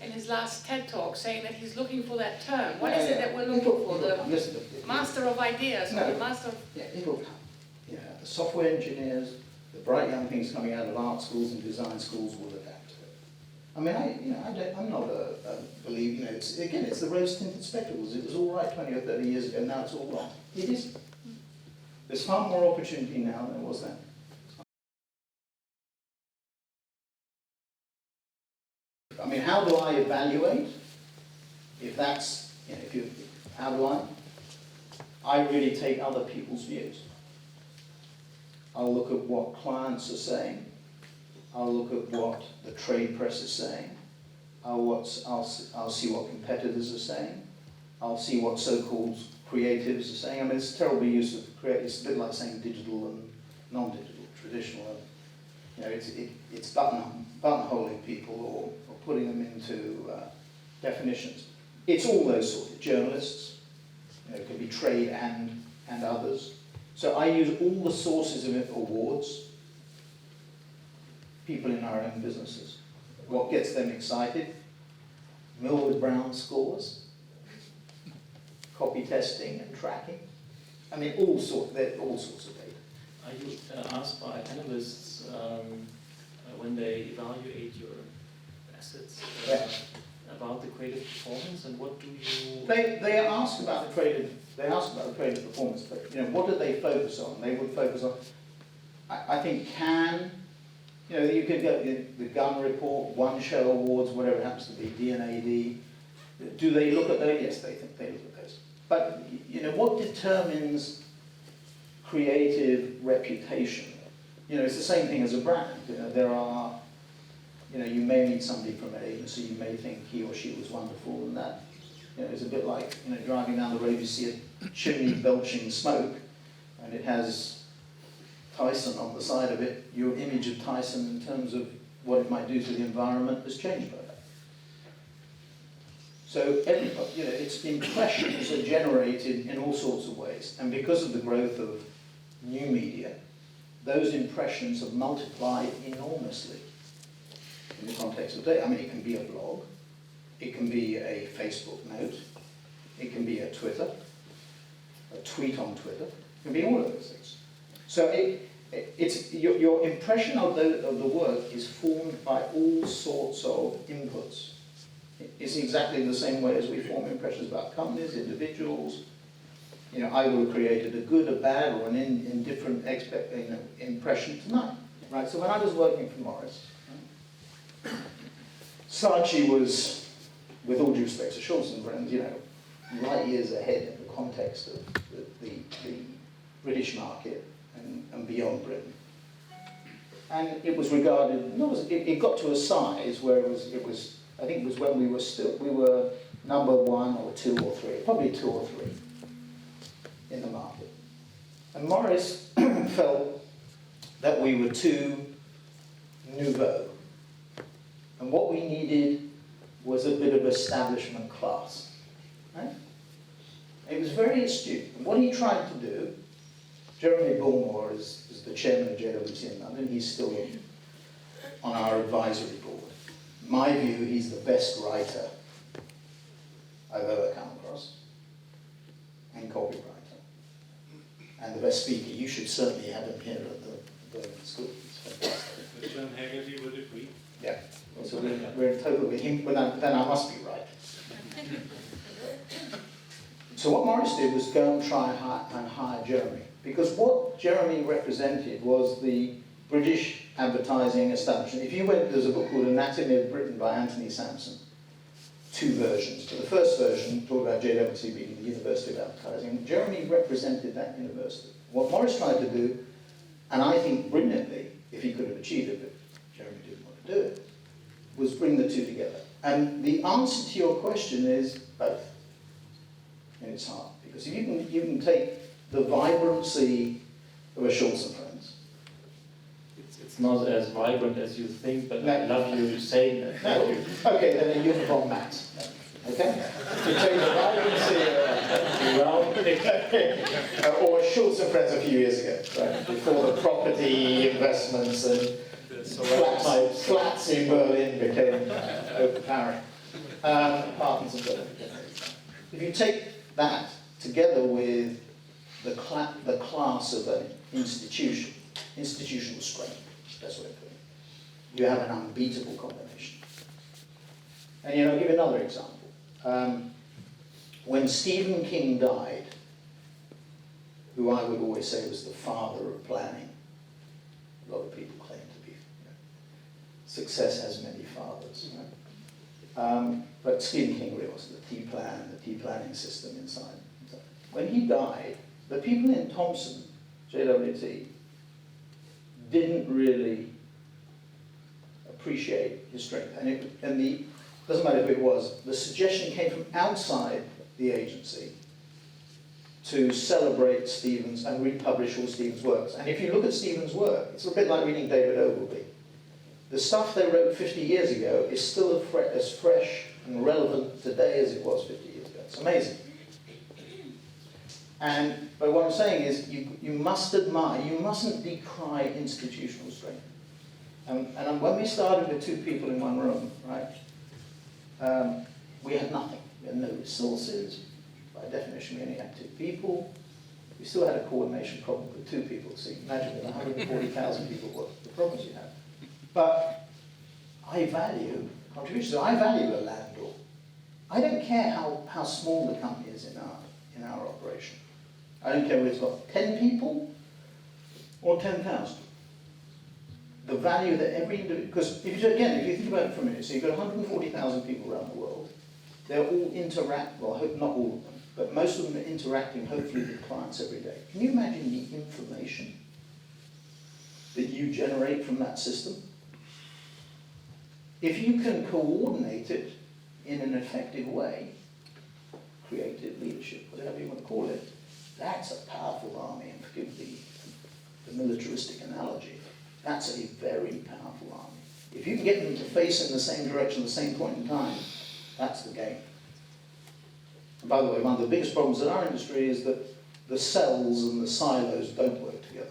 in his last TED talk saying that he's looking for that term. What is it that we're looking for? The master of ideas, or the master of... Yeah, it'll come. Yeah, the software engineers, the bright young things coming out of art schools and design schools will adapt to it. I mean, I'm not a believer, it's the rose-tinted spectacles. It was all right 20 or 30 years ago, now it's all wrong. It is. There's far more opportunity now than there was then. I mean, how do I evaluate? If that's, how do I? I really take other people's views. I'll look at what clients are saying. I'll look at what the trade press is saying. I'll see what competitors are saying. I'll see what so-called creatives are saying. I mean, it's a terrible use of creative. It's a bit like saying digital and non-digital, traditional. It's buttonholing people or putting them into definitions. It's all those sorts of journalists. It can be trade and others. So I use all the sources of awards. People in our own businesses. What gets them excited? Millward Brown scores. Copy testing and tracking. I mean, all sorts of data. Are you asked by analysts when they evaluate your assets about the creative performance, and what do you? They ask about the creative. They ask about the creative performance, but what do they focus on? They would focus on. I think you could go the Gun Report, One Show Awards, whatever it happens to be, D&AD. Do they look at those? Yes, they think they look at those. But what determines creative reputation? It's the same thing as a brand. There are, you may meet somebody from an agency, you may think he or she was wonderful, and that, it's a bit like, driving down the road, you see a chimney belching smoke, and it has Tyson on the side of it. Your image of Tyson in terms of what it might do to the environment has changed by that. So everybody, its impressions are generated in all sorts of ways. And because of the growth of new media, those impressions have multiplied enormously in the context of data. I mean, it can be a blog, it can be a Facebook note, it can be a tweet on Twitter, it can be all of those things. So it's your impression of the work is formed by all sorts of inputs. It's exactly the same way as we form impressions about companies, individuals. I would have created a good, a bad, or an indifferent impression tonight. Right? So when I was working for Morris, Saatchi was, with all due respect to Schultz and friends, light years ahead in the context of the British market and beyond Britain. And it was regarded, it got to a size where it was I think it was when we were number 1 or 2 or 3, probably 2 or 3 in the market. And Morris felt that we were too nouveau. And what we needed was a bit of establishment class. Right? It was very astute. And what he tried to do, Jeremy Bullmore is the chairman of JWC in London. He's still on our advisory board. In my view, he's the best writer I've ever come across, and copywriter, and the best speaker. You should certainly have him here at the Berlin School. It's fantastic. Mr. Haggerty would agree. Yeah, so we're in total with him, but then I must be right. So what Morris did was go and try and hire Jeremy, because what Jeremy represented was the British advertising establishment. If you went, there's a book called Anatomy of Britain by Anthony Sampson. 2 versions. But the first version talked about JWC being the University of Advertising. Jeremy represented that university. What Morris tried to do, and I think brilliantly, if he could have achieved it, but Jeremy didn't want to do it, was bring the 2 together. And the answer to your question is both. And it's hard. Because if you can take the vibrancy of a Schultz and Friends. It's not as vibrant as you think, but No. I love you saying that. No. Okay, then a uniform mat. Okay? To take the vibrancy or Schultz and Friends a few years ago, right? Before the property investments and flats in Berlin became overpowering. Apartments in Berlin. If you take that together with the class of an institution, institutional strength, that's what I put it, you have an unbeatable combination. And I'll give you another example. When Stephen King died, who I would always say was the father of planning, a lot of people claim to be. Success has many fathers. Right? But Stephen King really was the T-plan, the T-planning system inside. When he died, the people in Thomson, JWT, didn't really appreciate his strength. And doesn't matter who it was, the suggestion came from outside the agency to celebrate Stephen's and republish all Stephen's works. And if you look at Stephen's work, it's a bit like reading David Ogilvy. The stuff they wrote 50 years ago is still as fresh and relevant today as it was 50 years ago. It's amazing. But what I'm saying is you must admire, you mustn't decry institutional strength. And when we started with 2 people in one room, right, we had nothing. We had no resources. By definition, we only had 2 people. We still had a coordination problem with 2 people. So imagine with 140,000 people what the problems you have. But I value contributions. I value a landlord. I don't care how small the company is in our operation. I don't care whether it's got 10 people or 10,000. The value that every individual, because if you think about it for a minute, so you've got 140,000 people around the world. They're all well, I hope not all of them, but most of them are interacting hopefully with clients every day. Can you imagine the information that you generate from that system? If you can coordinate it in an effective way, creative leadership, whatever you want to call it, that's a powerful army, and forgive the militaristic analogy, that's a very powerful army. If you can get them to face in the same direction at the same point in time, that's the game. And by the way, one of the biggest problems in our industry is that the cells and the silos don't work together.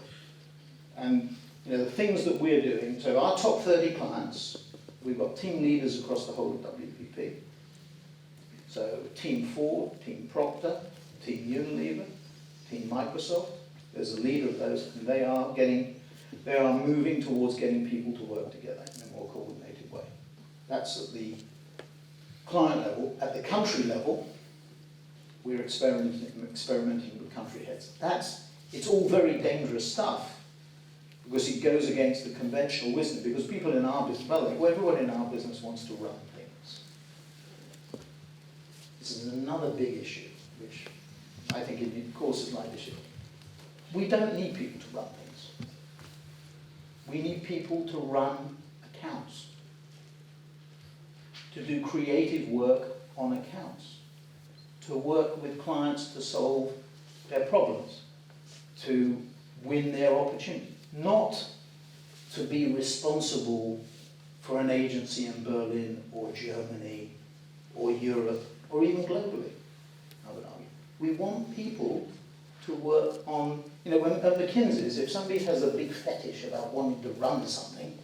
And the things that we're doing, so our top 30 clients, we've got team leaders across the whole of WPP. So Team Ford, Team Procter, Team Unilever, Team Microsoft, there's a leader of those, and they are moving towards getting people to work together in a more coordinated way. That's at the client level. At the country level, we're experimenting with country heads. It's all very dangerous stuff, because it goes against the conventional wisdom, because people in our business, well, everyone in our business wants to run things. This is another big issue, which I think in the course of my issue. We don't need people to run things. We need people to run accounts, to do creative work on accounts, to work with clients to solve their problems, to win their opportunity, not to be responsible for an agency in Berlin or Germany or Europe or even globally, I would argue. We want people to work on, when at McKinsey's, if somebody has a big fetish about wanting to run something,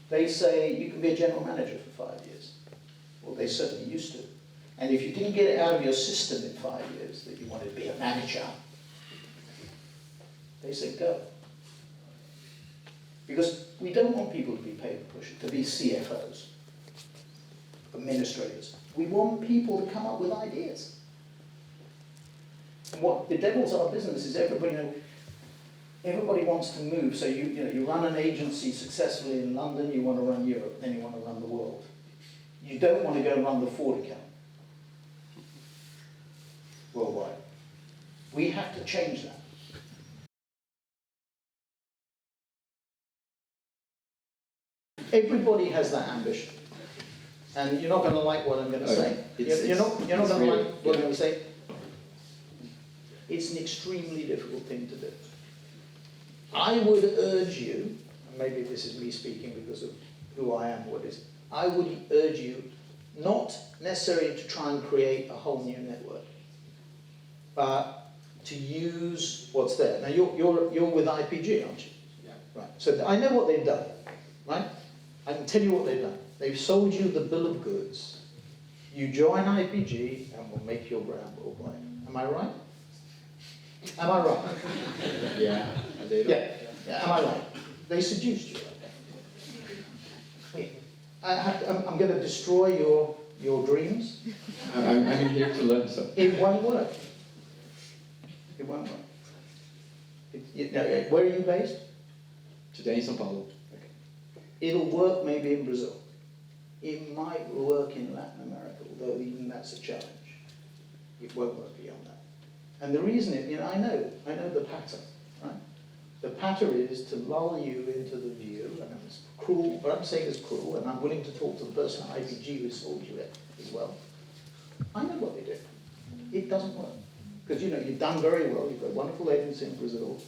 they say you can be a general manager for 5 years. Well, they certainly used to. And if you didn't get it out of your system in 5 years that you wanted to be a manager, they say go. Because we don't want people to be paid to push it, to be CFOs, administrators. We want people to come up with ideas. And what bedevils our business is everybody wants to move. So you run an agency successfully in London, you want to run Europe, then you want to run the world. You don't want to go and run the Ford account worldwide. We have to change that. Everybody has that ambition. And you're not going to like what I'm going to say. You're not going to like what I'm going to say. It's an extremely difficult thing to do. I would urge you, and maybe this is me speaking because of who I am, I would urge you not necessarily to try and create a whole new network, but to use what's there. Now you're with IPG, aren't you? Yeah. Right. So I know what they've done, right? I can tell you what they've done. They've sold you the bill of goods. You join IPG and we'll make your brand worldwide. Am I right? Am I right? Yeah. Yeah. Am I right? They seduced you. I'm going to destroy your dreams. I'm here to learn, so. It won't work. It won't work. Where are you based? Today in São Paulo. It'll work maybe in Brazil. It might work in Latin America, although even that's a challenge. It won't work beyond that. And the reason I know the pattern, right? The pattern is to lull you into the view, and it's cruel, what I'm saying is cruel, and I'm willing to talk to the person at IPG who sold you it as well. I know what they do. It doesn't work. Because you've done very well, you've got a wonderful agency in Brazil,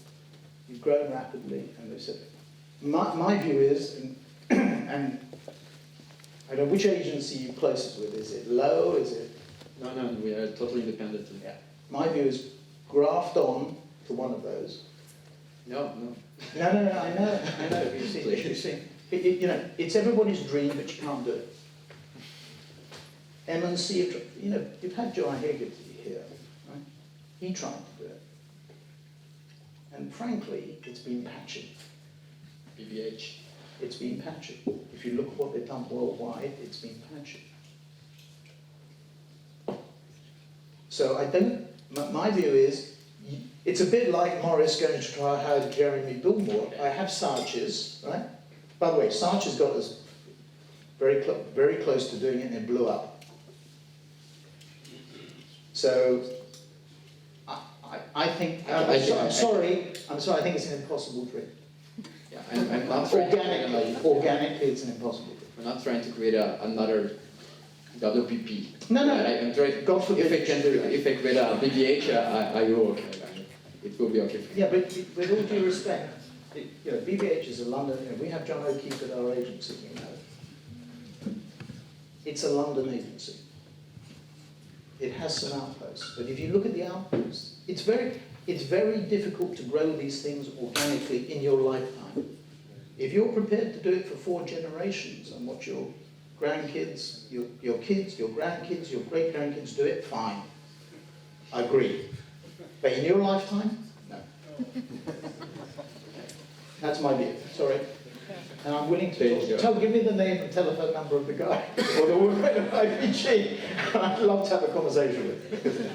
you've grown rapidly, and they said, my view is, and I don't know which agency you're closest with. Is it Lowe? Is it? No, we are totally independent. Yeah. My view is graft on to one of those. No. No, I know. You see. It's everybody's dream, but you can't do it. M&C, you've had John Hegarty here, right? He tried to do it. And frankly, it's been patchy. BBH. It's been patchy. If you look at what they've done worldwide, it's been patchy. So my view is, it's a bit like Morris going to try to hire Jeremy Bilmore. I have Sarches, right? By the way, Sarches got us very close to doing it and it blew up. So, I think, I'm sorry, I think it's an impossible dream. Yeah, I'm not trying Organically, it's an impossible dream. We're not trying to create another WPP. No. I'm trying. God forbid you can do that. If I create a BBH, I will okay. It will be okay. For me. Yeah, but with all due respect, BBH is a London. We have John O'Keefe at our agency. It's a London agency. It has some outposts. But if you look at the outposts, it's very difficult to grow these things organically in your lifetime. If you're prepared to do it for 4 generations and watch your grandkids, your kids, your grandkids, your great-grandkids do it, fine. I agree. But in your lifetime, no. That's my view. Sorry. And I'm willing to talk. Give me the name and telephone number of the guy or the woman at IPG. I'd love to have a conversation with him.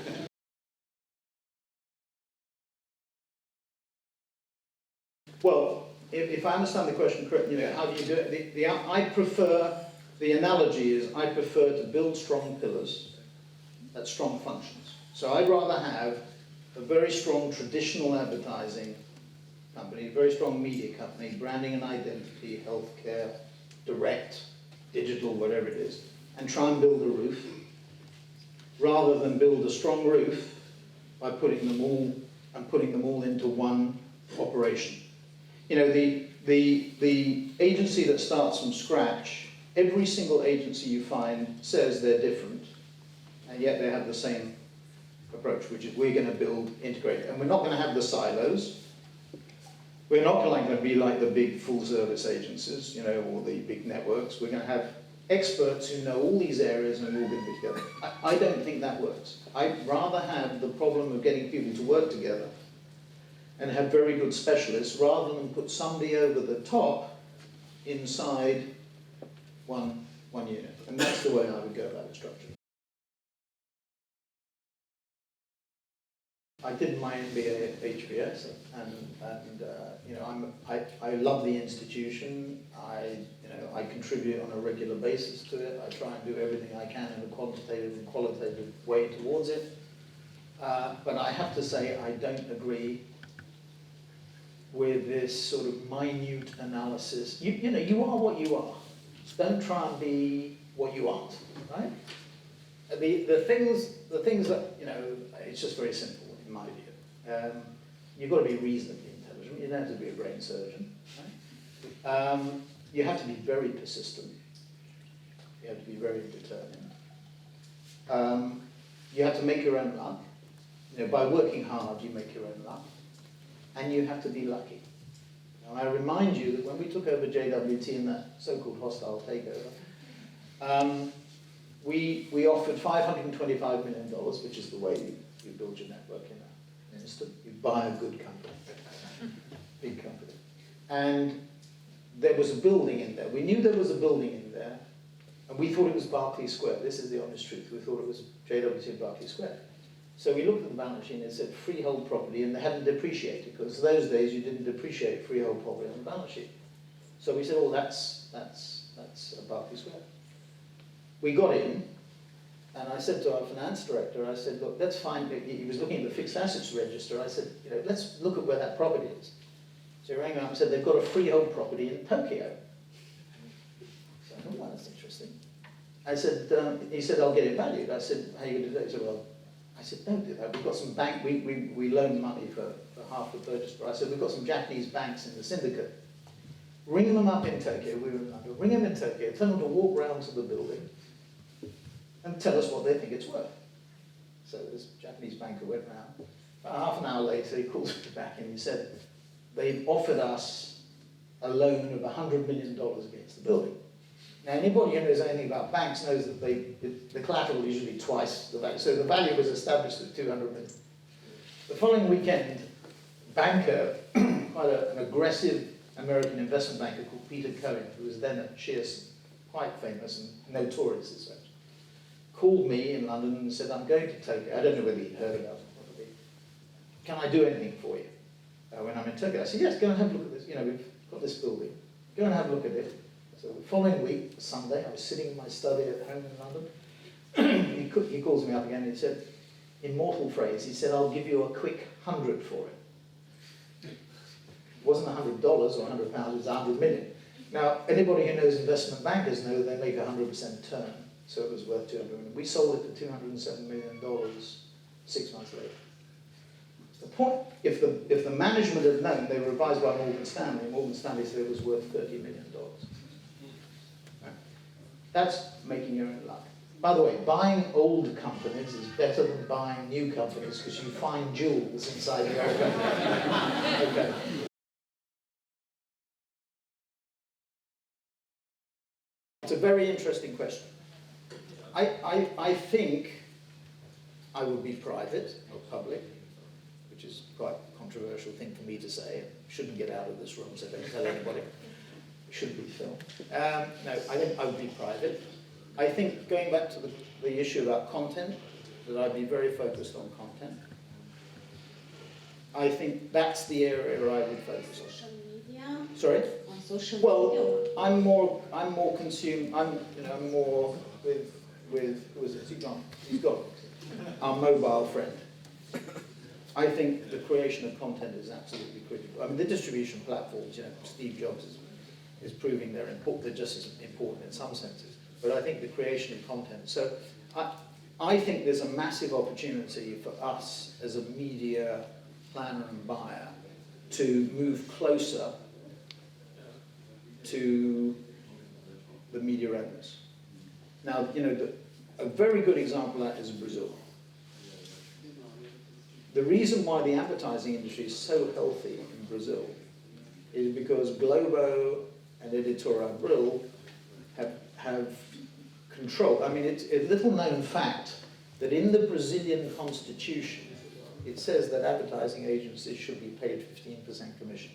Well, if I understand the question correctly, how do you do it? I prefer, the analogy is, I prefer to build strong pillars that strong functions. So I'd rather have a very strong traditional advertising company, a very strong media company, branding and identity, healthcare, direct, digital, whatever it is, and try and build a roof, rather than build a strong roof by putting them all into one operation. The agency that starts from scratch, every single agency you find says they're different, and yet they have the same approach, which is we're going to build integrated. And we're not going to have the silos. We're not going to be like the big full-service agencies, or the big networks. We're going to have experts who know all these areas and we're all going to be together. I don't think that works. I'd rather have the problem of getting people to work together and have very good specialists, rather than put somebody over the top inside one unit. And that's the way I would go about the structure. I did my MBA at HBS, and I love the institution. I contribute on a regular basis to it. I try and do everything I can in a quantitative and qualitative way towards it. But I have to say, I don't agree with this sort of minute analysis. You are what you are. Don't try and be what you aren't, right? The things that, it's just very simple in my view. You've got to be reasonably intelligent. You don't have to be a brain surgeon, right? You have to be very persistent. You have to be very determined. You have to make your own luck. By working hard, you make your own luck. And you have to be lucky. Now, I remind you that when we took over JWT in that so-called hostile takeover, we offered $525 million, which is the way you build your network in an instant. You buy a good company, big company. And there was a building in there. We knew there was a building in there, and we thought it was Berkeley Square. This is the honest truth. We thought it was JWT Berkeley Square. So we looked at the balance sheet and it said freehold property, and they hadn't depreciated, because those days you didn't depreciate freehold property on the balance sheet. So we said, oh, that's Berkeley Square. We got in, and I said to our finance director, I said, look, that's fine. He was looking at the fixed assets register. I said, let's look at where that property is. So he rang me up and said, they've got a freehold property in Tokyo. So I thought, well, that's interesting. I said, he said, I'll get it valued. I said, how are you going to do it? He said, well, I said, don't do that. We've got some bank, we loaned money for half the purchase price. I said, we've got some Japanese banks in the syndicate. Ring them up in Tokyo. We were in London. Ring them in Tokyo. Tell them to walk round to the building and tell us what they think it's worth. So this Japanese banker went round. About half an hour later, he calls me back and he said, they've offered us a loan of $100 million against the building. Now, anybody who knows anything about banks knows that the collateral is usually twice the value. So the value was established at $200 million. The following weekend, banker, quite an aggressive American investment banker called Peter Cohen, who was then at Shearson, quite famous and notorious as such, called me in London and said, I'm going to Tokyo. I don't know whether he'd heard about it. Can I do anything for you when I'm in Tokyo? I said, yes, go and have a look at this. We've got this building. Go and have a look at it. So the following week, Sunday, I was sitting in my study at home in London. He calls me up again and he said, immortal phrase, he said, I'll give you a quick 100 for it. It wasn't $100 or £100, it was $100 million. Now, anybody who knows investment bankers know they make 100% turn, so it was worth $200 million. We sold it for $207 million 6 months later. The point, if the management had known, they were advised by Morgan Stanley, and Morgan Stanley said it was worth $30 million. Right? That's making your own luck. By the way, buying old companies is better than buying new companies because you find jewels inside the old company. Okay. It's a very interesting question. I think I would be private, not public, which is quite a controversial thing for me to say. I shouldn't get out of this room, so don't tell anybody. It should be filmed. No, I think I would be private. I think, going back to the issue about content, that I'd be very focused on content. I think that's the area where I would focus on. Social media? Sorry? On social Well, media? I'm more with who is it? He's gone. He's gone. Our mobile friend. I think the creation of content is absolutely critical. I mean, the distribution platforms, you know, Steve Jobs is proving they're just as important in some senses. But I think the creation of content. So I think there's a massive opportunity for us as a media planner and buyer to move closer to the media owners. Now, you know, a very good example of that is Brazil. The reason why the advertising industry is so healthy in Brazil is because Globo and Editora Abril have control. I mean, it's a little known fact that in the Brazilian constitution, it says that advertising agencies should be paid 15% commission.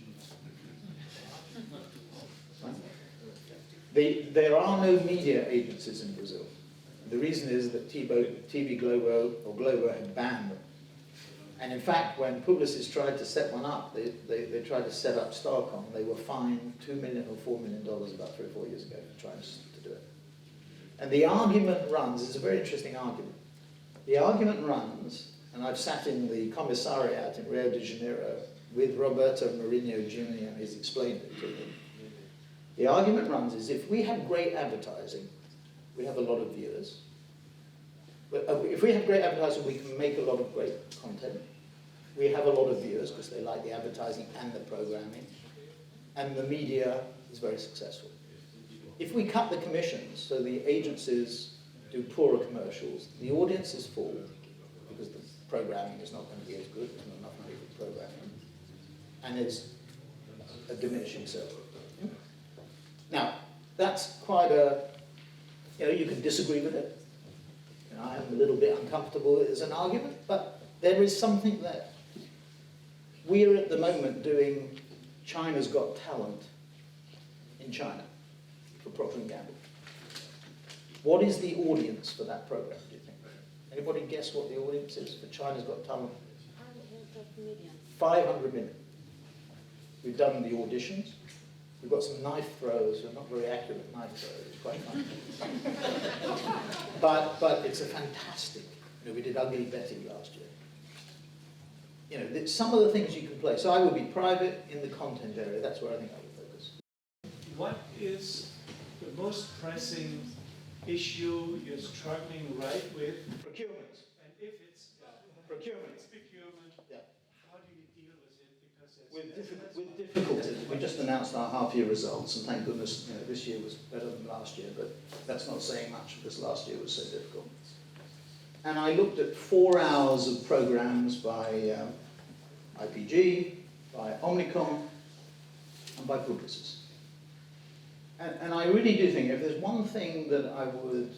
Right? There are no media agencies in Brazil. The reason is that TV Globo or Globo had banned them. And in fact, when Publicis tried to set one up, they tried to set up Starcom, they were fined $2 million or $4 million about 3 or 4 years ago for trying to do it. And the argument runs, it's a very interesting argument. The argument runs, and I've sat in the commissariat in Rio de Janeiro with Roberto Marinho Jr. and he's explained it to me. The argument runs is if we have great advertising, we have a lot of viewers. But if we have great advertising, we can make a lot of great content. We have a lot of viewers because they like the advertising and the programming. And the media is very successful. If we cut the commissions, so the agencies do poorer commercials, the audience is full because the programming is not going to be as good, there's not enough money for programming, and it's a diminishing circle. Now, that's quite a, you know, you can disagree with it. You know, I am a little bit uncomfortable with it as an argument, but there is something there. We are at the moment doing China's Got Talent in China for Procter & Gamble. What is the audience for that program, do you think? Anybody guess what the audience is for China's Got Talent? 500 million. 500 million. We've done the auditions. We've got some knife throwers who are not very accurate knife throwers. It's quite fun. but it's a fantastic. You know, we did Ugly Betty last year. You know, some of the things you can play. So I would be private in the content area. That's where I think I would focus. What is the most pressing issue you're struggling right with? Procurement. And if it's Procurement. it's procurement, Yeah. how do you deal with it? Because With difficulties. We just announced our half-year results, and thank goodness, you know, this year was better than last year, but that's not saying much because last year was so difficult. And I looked at 4 hours of programs by IPG, by Omnicom, and by Publicis. And I really do think if there's one thing that I would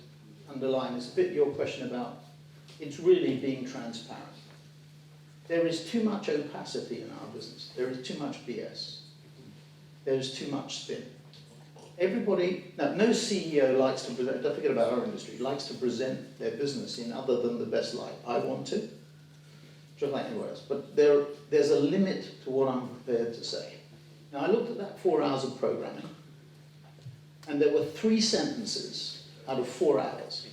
underline, it's a bit your question about, it's really being transparent. There is too much opacity in our business. There is too much BS. There is too much spin. Everybody, now no CEO likes to present, don't forget about our industry, likes to present their business in other than the best light. I want to, just like anywhere else. But there's a limit to what I'm prepared to say. Now I looked at that 4 hours of programming, and there were 3 sentences out of 4 hours.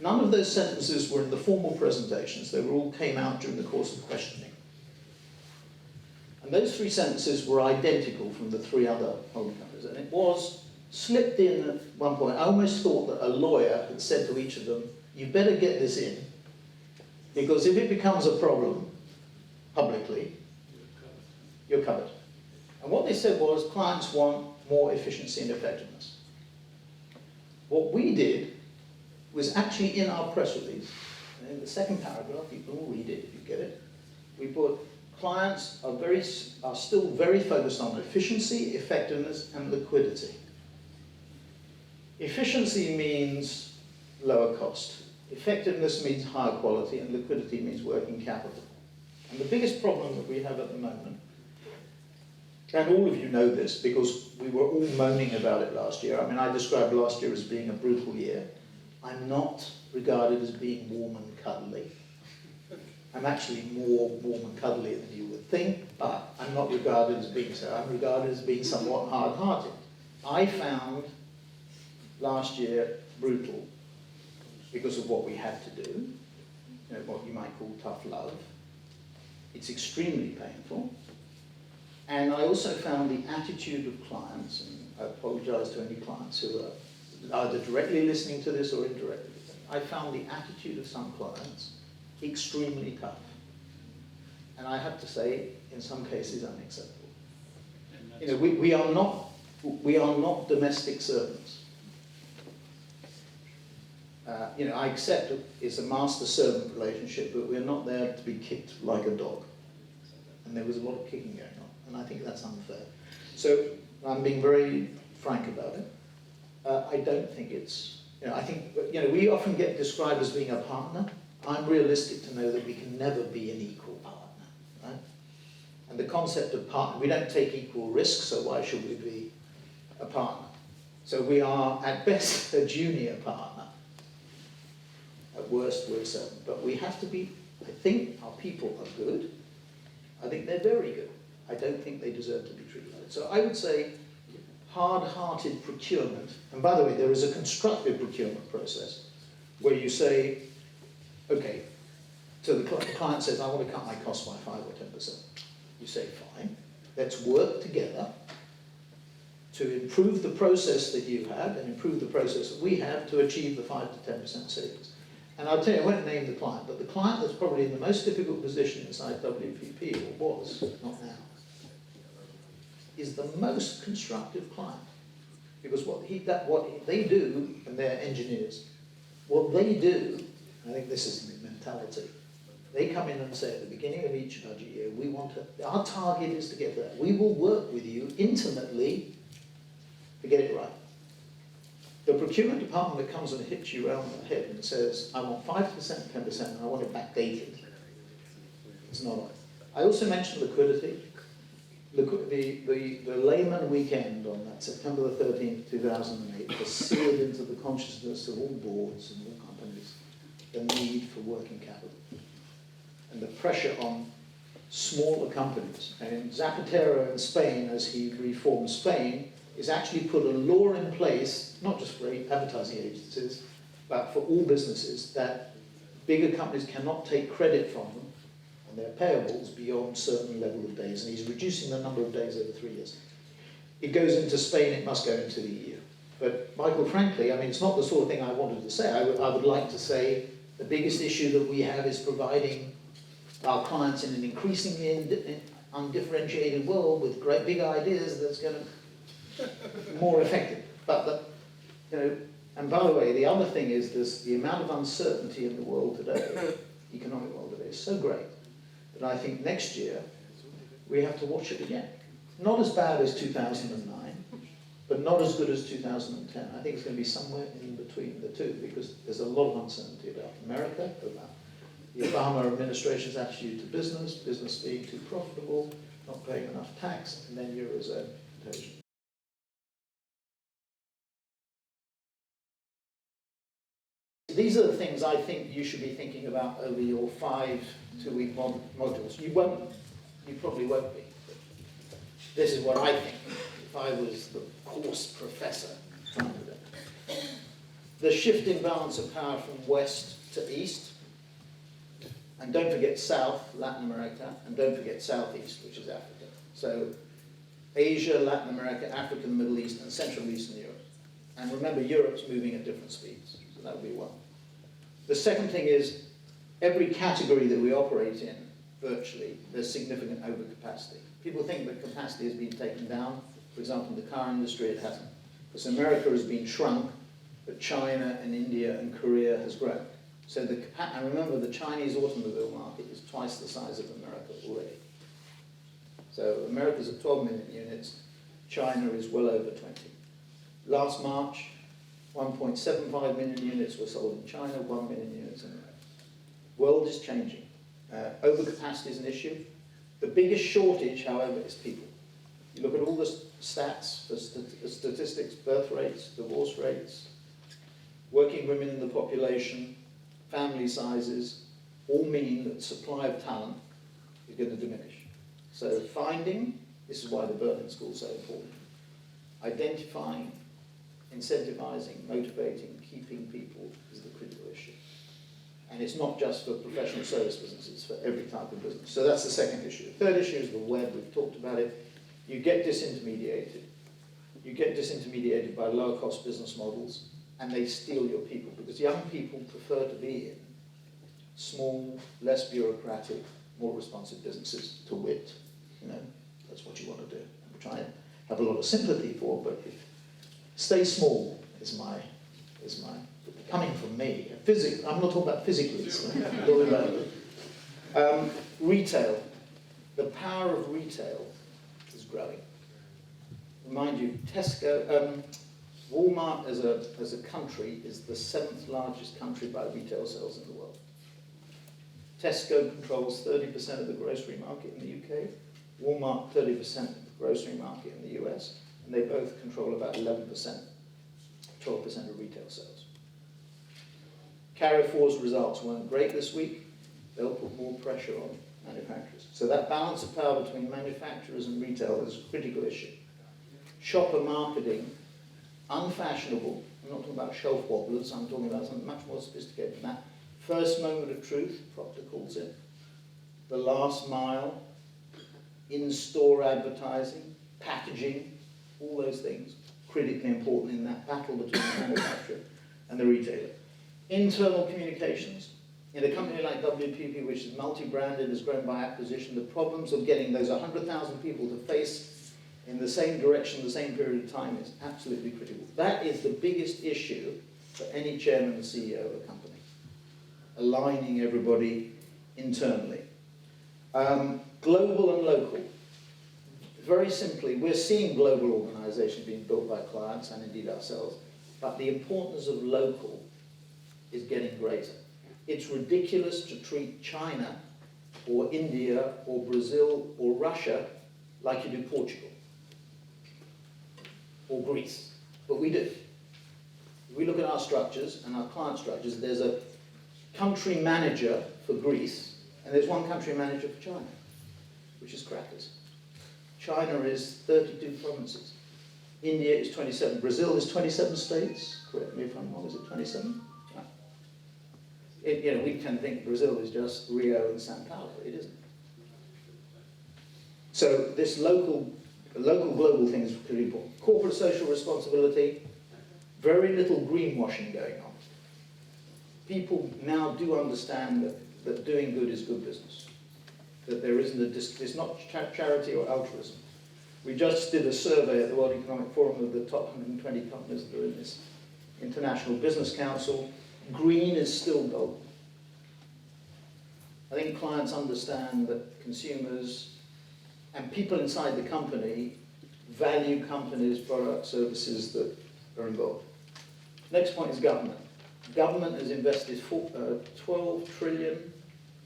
None of those sentences were in the formal presentations. They all came out during the course of questioning. And those 3 sentences were identical from the 3 other holding companies. And it was slipped in at one point. I almost thought that a lawyer had said to each of them, you better get this in, because if it becomes a problem publicly, you're covered. And what they said was clients want more efficiency and effectiveness. What we did was actually in our press release. And in the second paragraph, you can all read it if you get it. We put, clients are still very focused on efficiency, effectiveness, and liquidity. Efficiency means lower cost. Effectiveness means higher quality, and liquidity means working capital. And the biggest problem that we have at the moment, and all of you know this because we were all moaning about it last year. I mean, I described last year as being a brutal year. I'm not regarded as being warm and cuddly. I'm actually more warm and cuddly than you would think, but I'm not regarded as being so. I'm regarded as being somewhat hard-hearted. I found last year brutal because of what we had to do, you know, what you might call tough love. It's extremely painful. And I also found the attitude of clients, and I apologize to any clients who are either directly listening to this or indirectly listening. I found the attitude of some clients extremely tough. And I have to say, in some cases, unacceptable. You know, we are not domestic servants. You know, I accept it's a master-servant relationship, but we're not there to be kicked like a dog. And there was a lot of kicking going on, and I think that's unfair. So I'm being very frank about it. I don't think it's, you know, I think, you know, we often get described as being a partner. I'm realistic to know that we can never be an equal partner, right? And the concept of partner, we don't take equal risks, so why should we be a partner? So we are, at best, a junior partner. At worst, we're a servant. But we have to be, I think our people are good. I think they're very good. I don't think they deserve to be treated like that. So I would say hard-hearted procurement, and by the way, there is a constructive procurement process where you say, okay, so the client says, I want to cut my costs by 5 or 10%. You say, fine, let's work together to improve the process that you have and improve the process that we have to achieve the 5 to 10% savings. And I'll tell you, I won't name the client, but the client that's probably in the most difficult position inside WPP, or was, not now, is the most constructive client. Because what they do, and they're engineers, what they do, I think this is the mentality, they come in and say at the beginning of each budget year, our target is to get to that. We will work with you intimately to get it right. The procurement department that comes and hits you around the head and says, I want 5%, 10%, and I want it backdated. It's not on. I also mentioned liquidity. The layman weekend on that September the 13th, 2008 was seared into the consciousness of all boards and all companies, the need for working capital. And the pressure on smaller companies. And Zapatero in Spain, as he reformed Spain, is actually put a law in place, not just for advertising agencies, but for all businesses, that bigger companies cannot take credit from them on their payables beyond a certain level of days, and he's reducing the number of days over 3 years. It goes into Spain, it must go into the EU. But Michael, frankly, I mean, it's not the sort of thing I wanted to say. I would like to say the biggest issue that we have is providing our clients in an increasingly undifferentiated world with great big ideas that's going to more effective. But you know, and by the way, the other thing is this: the amount of uncertainty in the world today, economic world today, is so great that I think next year we have to watch it again. Not as bad as 2009, but not as good as 2010. I think it's going to be somewhere in between the two, because there's a lot of uncertainty about America, about the Obama administration's attitude to business being too profitable, not paying enough tax, and then Eurozone contagion. These are the things I think you should be thinking about over your 5 two-week modules. You probably won't be. This is what I think if I was the course professor trying to do it. The shift in balance of power from west to east, and don't forget south, Latin America, and don't forget southeast, which is Africa. So Asia, Latin America, Africa, the Middle East, and Central Eastern Europe. And remember, Europe's moving at different speeds, so that would be one. The second thing is, every category that we operate in, virtually, there's significant overcapacity. People think that capacity has been taken down. For example, in the car industry, it hasn't. Because America has been shrunk, but China and India and Korea has grown. So and remember, the Chinese automobile market is twice the size of America already. So America's at 12 million units, China is well over 20. Last March, 1.75 million units were sold in China, 1 million units in America. World is changing. Overcapacity is an issue. The biggest shortage, however, is people. You look at all the stats, the statistics, birth rates, divorce rates, working women in the population, family sizes, all mean that the supply of talent is going to diminish. So finding, this is why the Berlin School is so important, identifying, incentivizing, motivating, keeping people is the critical issue. And it's not just for professional service businesses, it's for every type of business. So that's the second issue. The third issue is the web, we've talked about it. You get disintermediated. You get disintermediated by lower cost business models, and they steal your people, because young people prefer to be in small, less bureaucratic, more responsive businesses, to wit. You know, that's what you want to do. I'm trying to have a lot of sympathy for, but stay small is my coming from me. I'm not talking about physically. Retail. The power of retail is growing. Remind you, Walmart as a country is the 7th largest country by retail sales in the world. Tesco controls 30% of the grocery market in the UK, Walmart 30% of the grocery market in the US, and they both control about 11%, 12% of retail sales. Carrefour's results weren't great this week. They'll put more pressure on manufacturers. So that balance of power between manufacturers and retail is a critical issue. Shopper marketing, unfashionable. I'm not talking about shelf wobblers. I'm talking about something much more sophisticated than that. First moment of truth, Proctor calls it. The last mile, in-store advertising, packaging, all those things, critically important in that battle between the manufacturer and the retailer. Internal communications. In a company like WPP, which is multi-branded, has grown by acquisition, the problems of getting those 100,000 people to face in the same direction, the same period of time is absolutely critical. That is the biggest issue for any chairman and CEO of a company. Aligning everybody internally. Global and local. Very simply, we're seeing global organizations being built by clients and indeed ourselves, but the importance of local is getting greater. It's ridiculous to treat China or India or Brazil or Russia like you do Portugal or Greece, but we do. If we look at our structures and our client structures, there's a country manager for Greece and there's one country manager for China, which is crackers. China is 32 provinces. India is 27. Brazil is 27 states. Correct me if I'm wrong, is it 27? We can think Brazil is just Rio and Sao Paulo. It isn't. So this local global thing is pretty important. Corporate social responsibility, very little greenwashing going on. People now do understand that doing good is good business. That there isn't it's not charity or altruism. We just did a survey at the World Economic Forum of the top 120 companies that are in this International Business Council. Green is still gold. I think clients understand that consumers and people inside the company value companies, products, services that are involved. Next point is government. Government has invested $12 trillion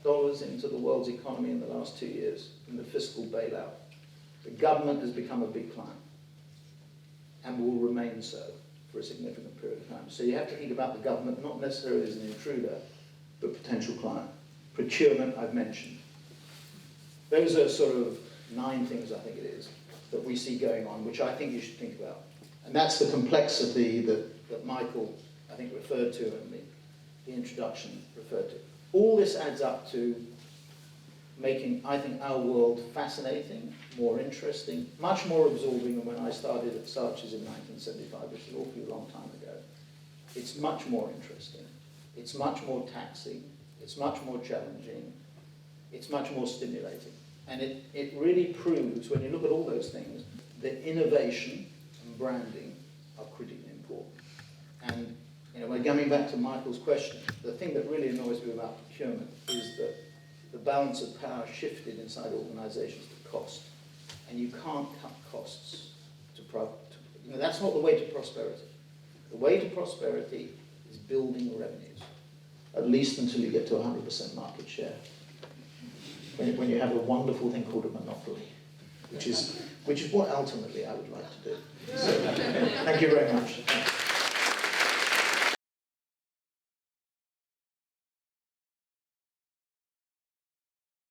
into the world's economy in the last 2 years in the fiscal bailout. The government has become a big client and will remain so for a significant period of time. So you have to think about the government not necessarily as an intruder, but potential client. Procurement, I've mentioned. Those are sort of 9 things, I think it is, that we see going on, which I think you should think about. And that's the complexity that Michael, I think, referred to and the introduction referred to. All this adds up to making, I think, our world fascinating, more interesting, much more absorbing than when I started at Saatchi's in 1975, which is an awfully long time ago. It's much more interesting. It's much more taxing. It's much more challenging. It's much more stimulating. And it really proves, when you look at all those things, that innovation and branding are critically important. And When coming back to Michael's question, the thing that really annoys me about procurement is that the balance of power shifted inside organisations to cost, and you can't cut costs that's not the way to prosperity. The way to prosperity is building revenues, at least until you get to 100% market share. When you have a wonderful thing called a monopoly, which is what ultimately I would like to do. So, thank you very much.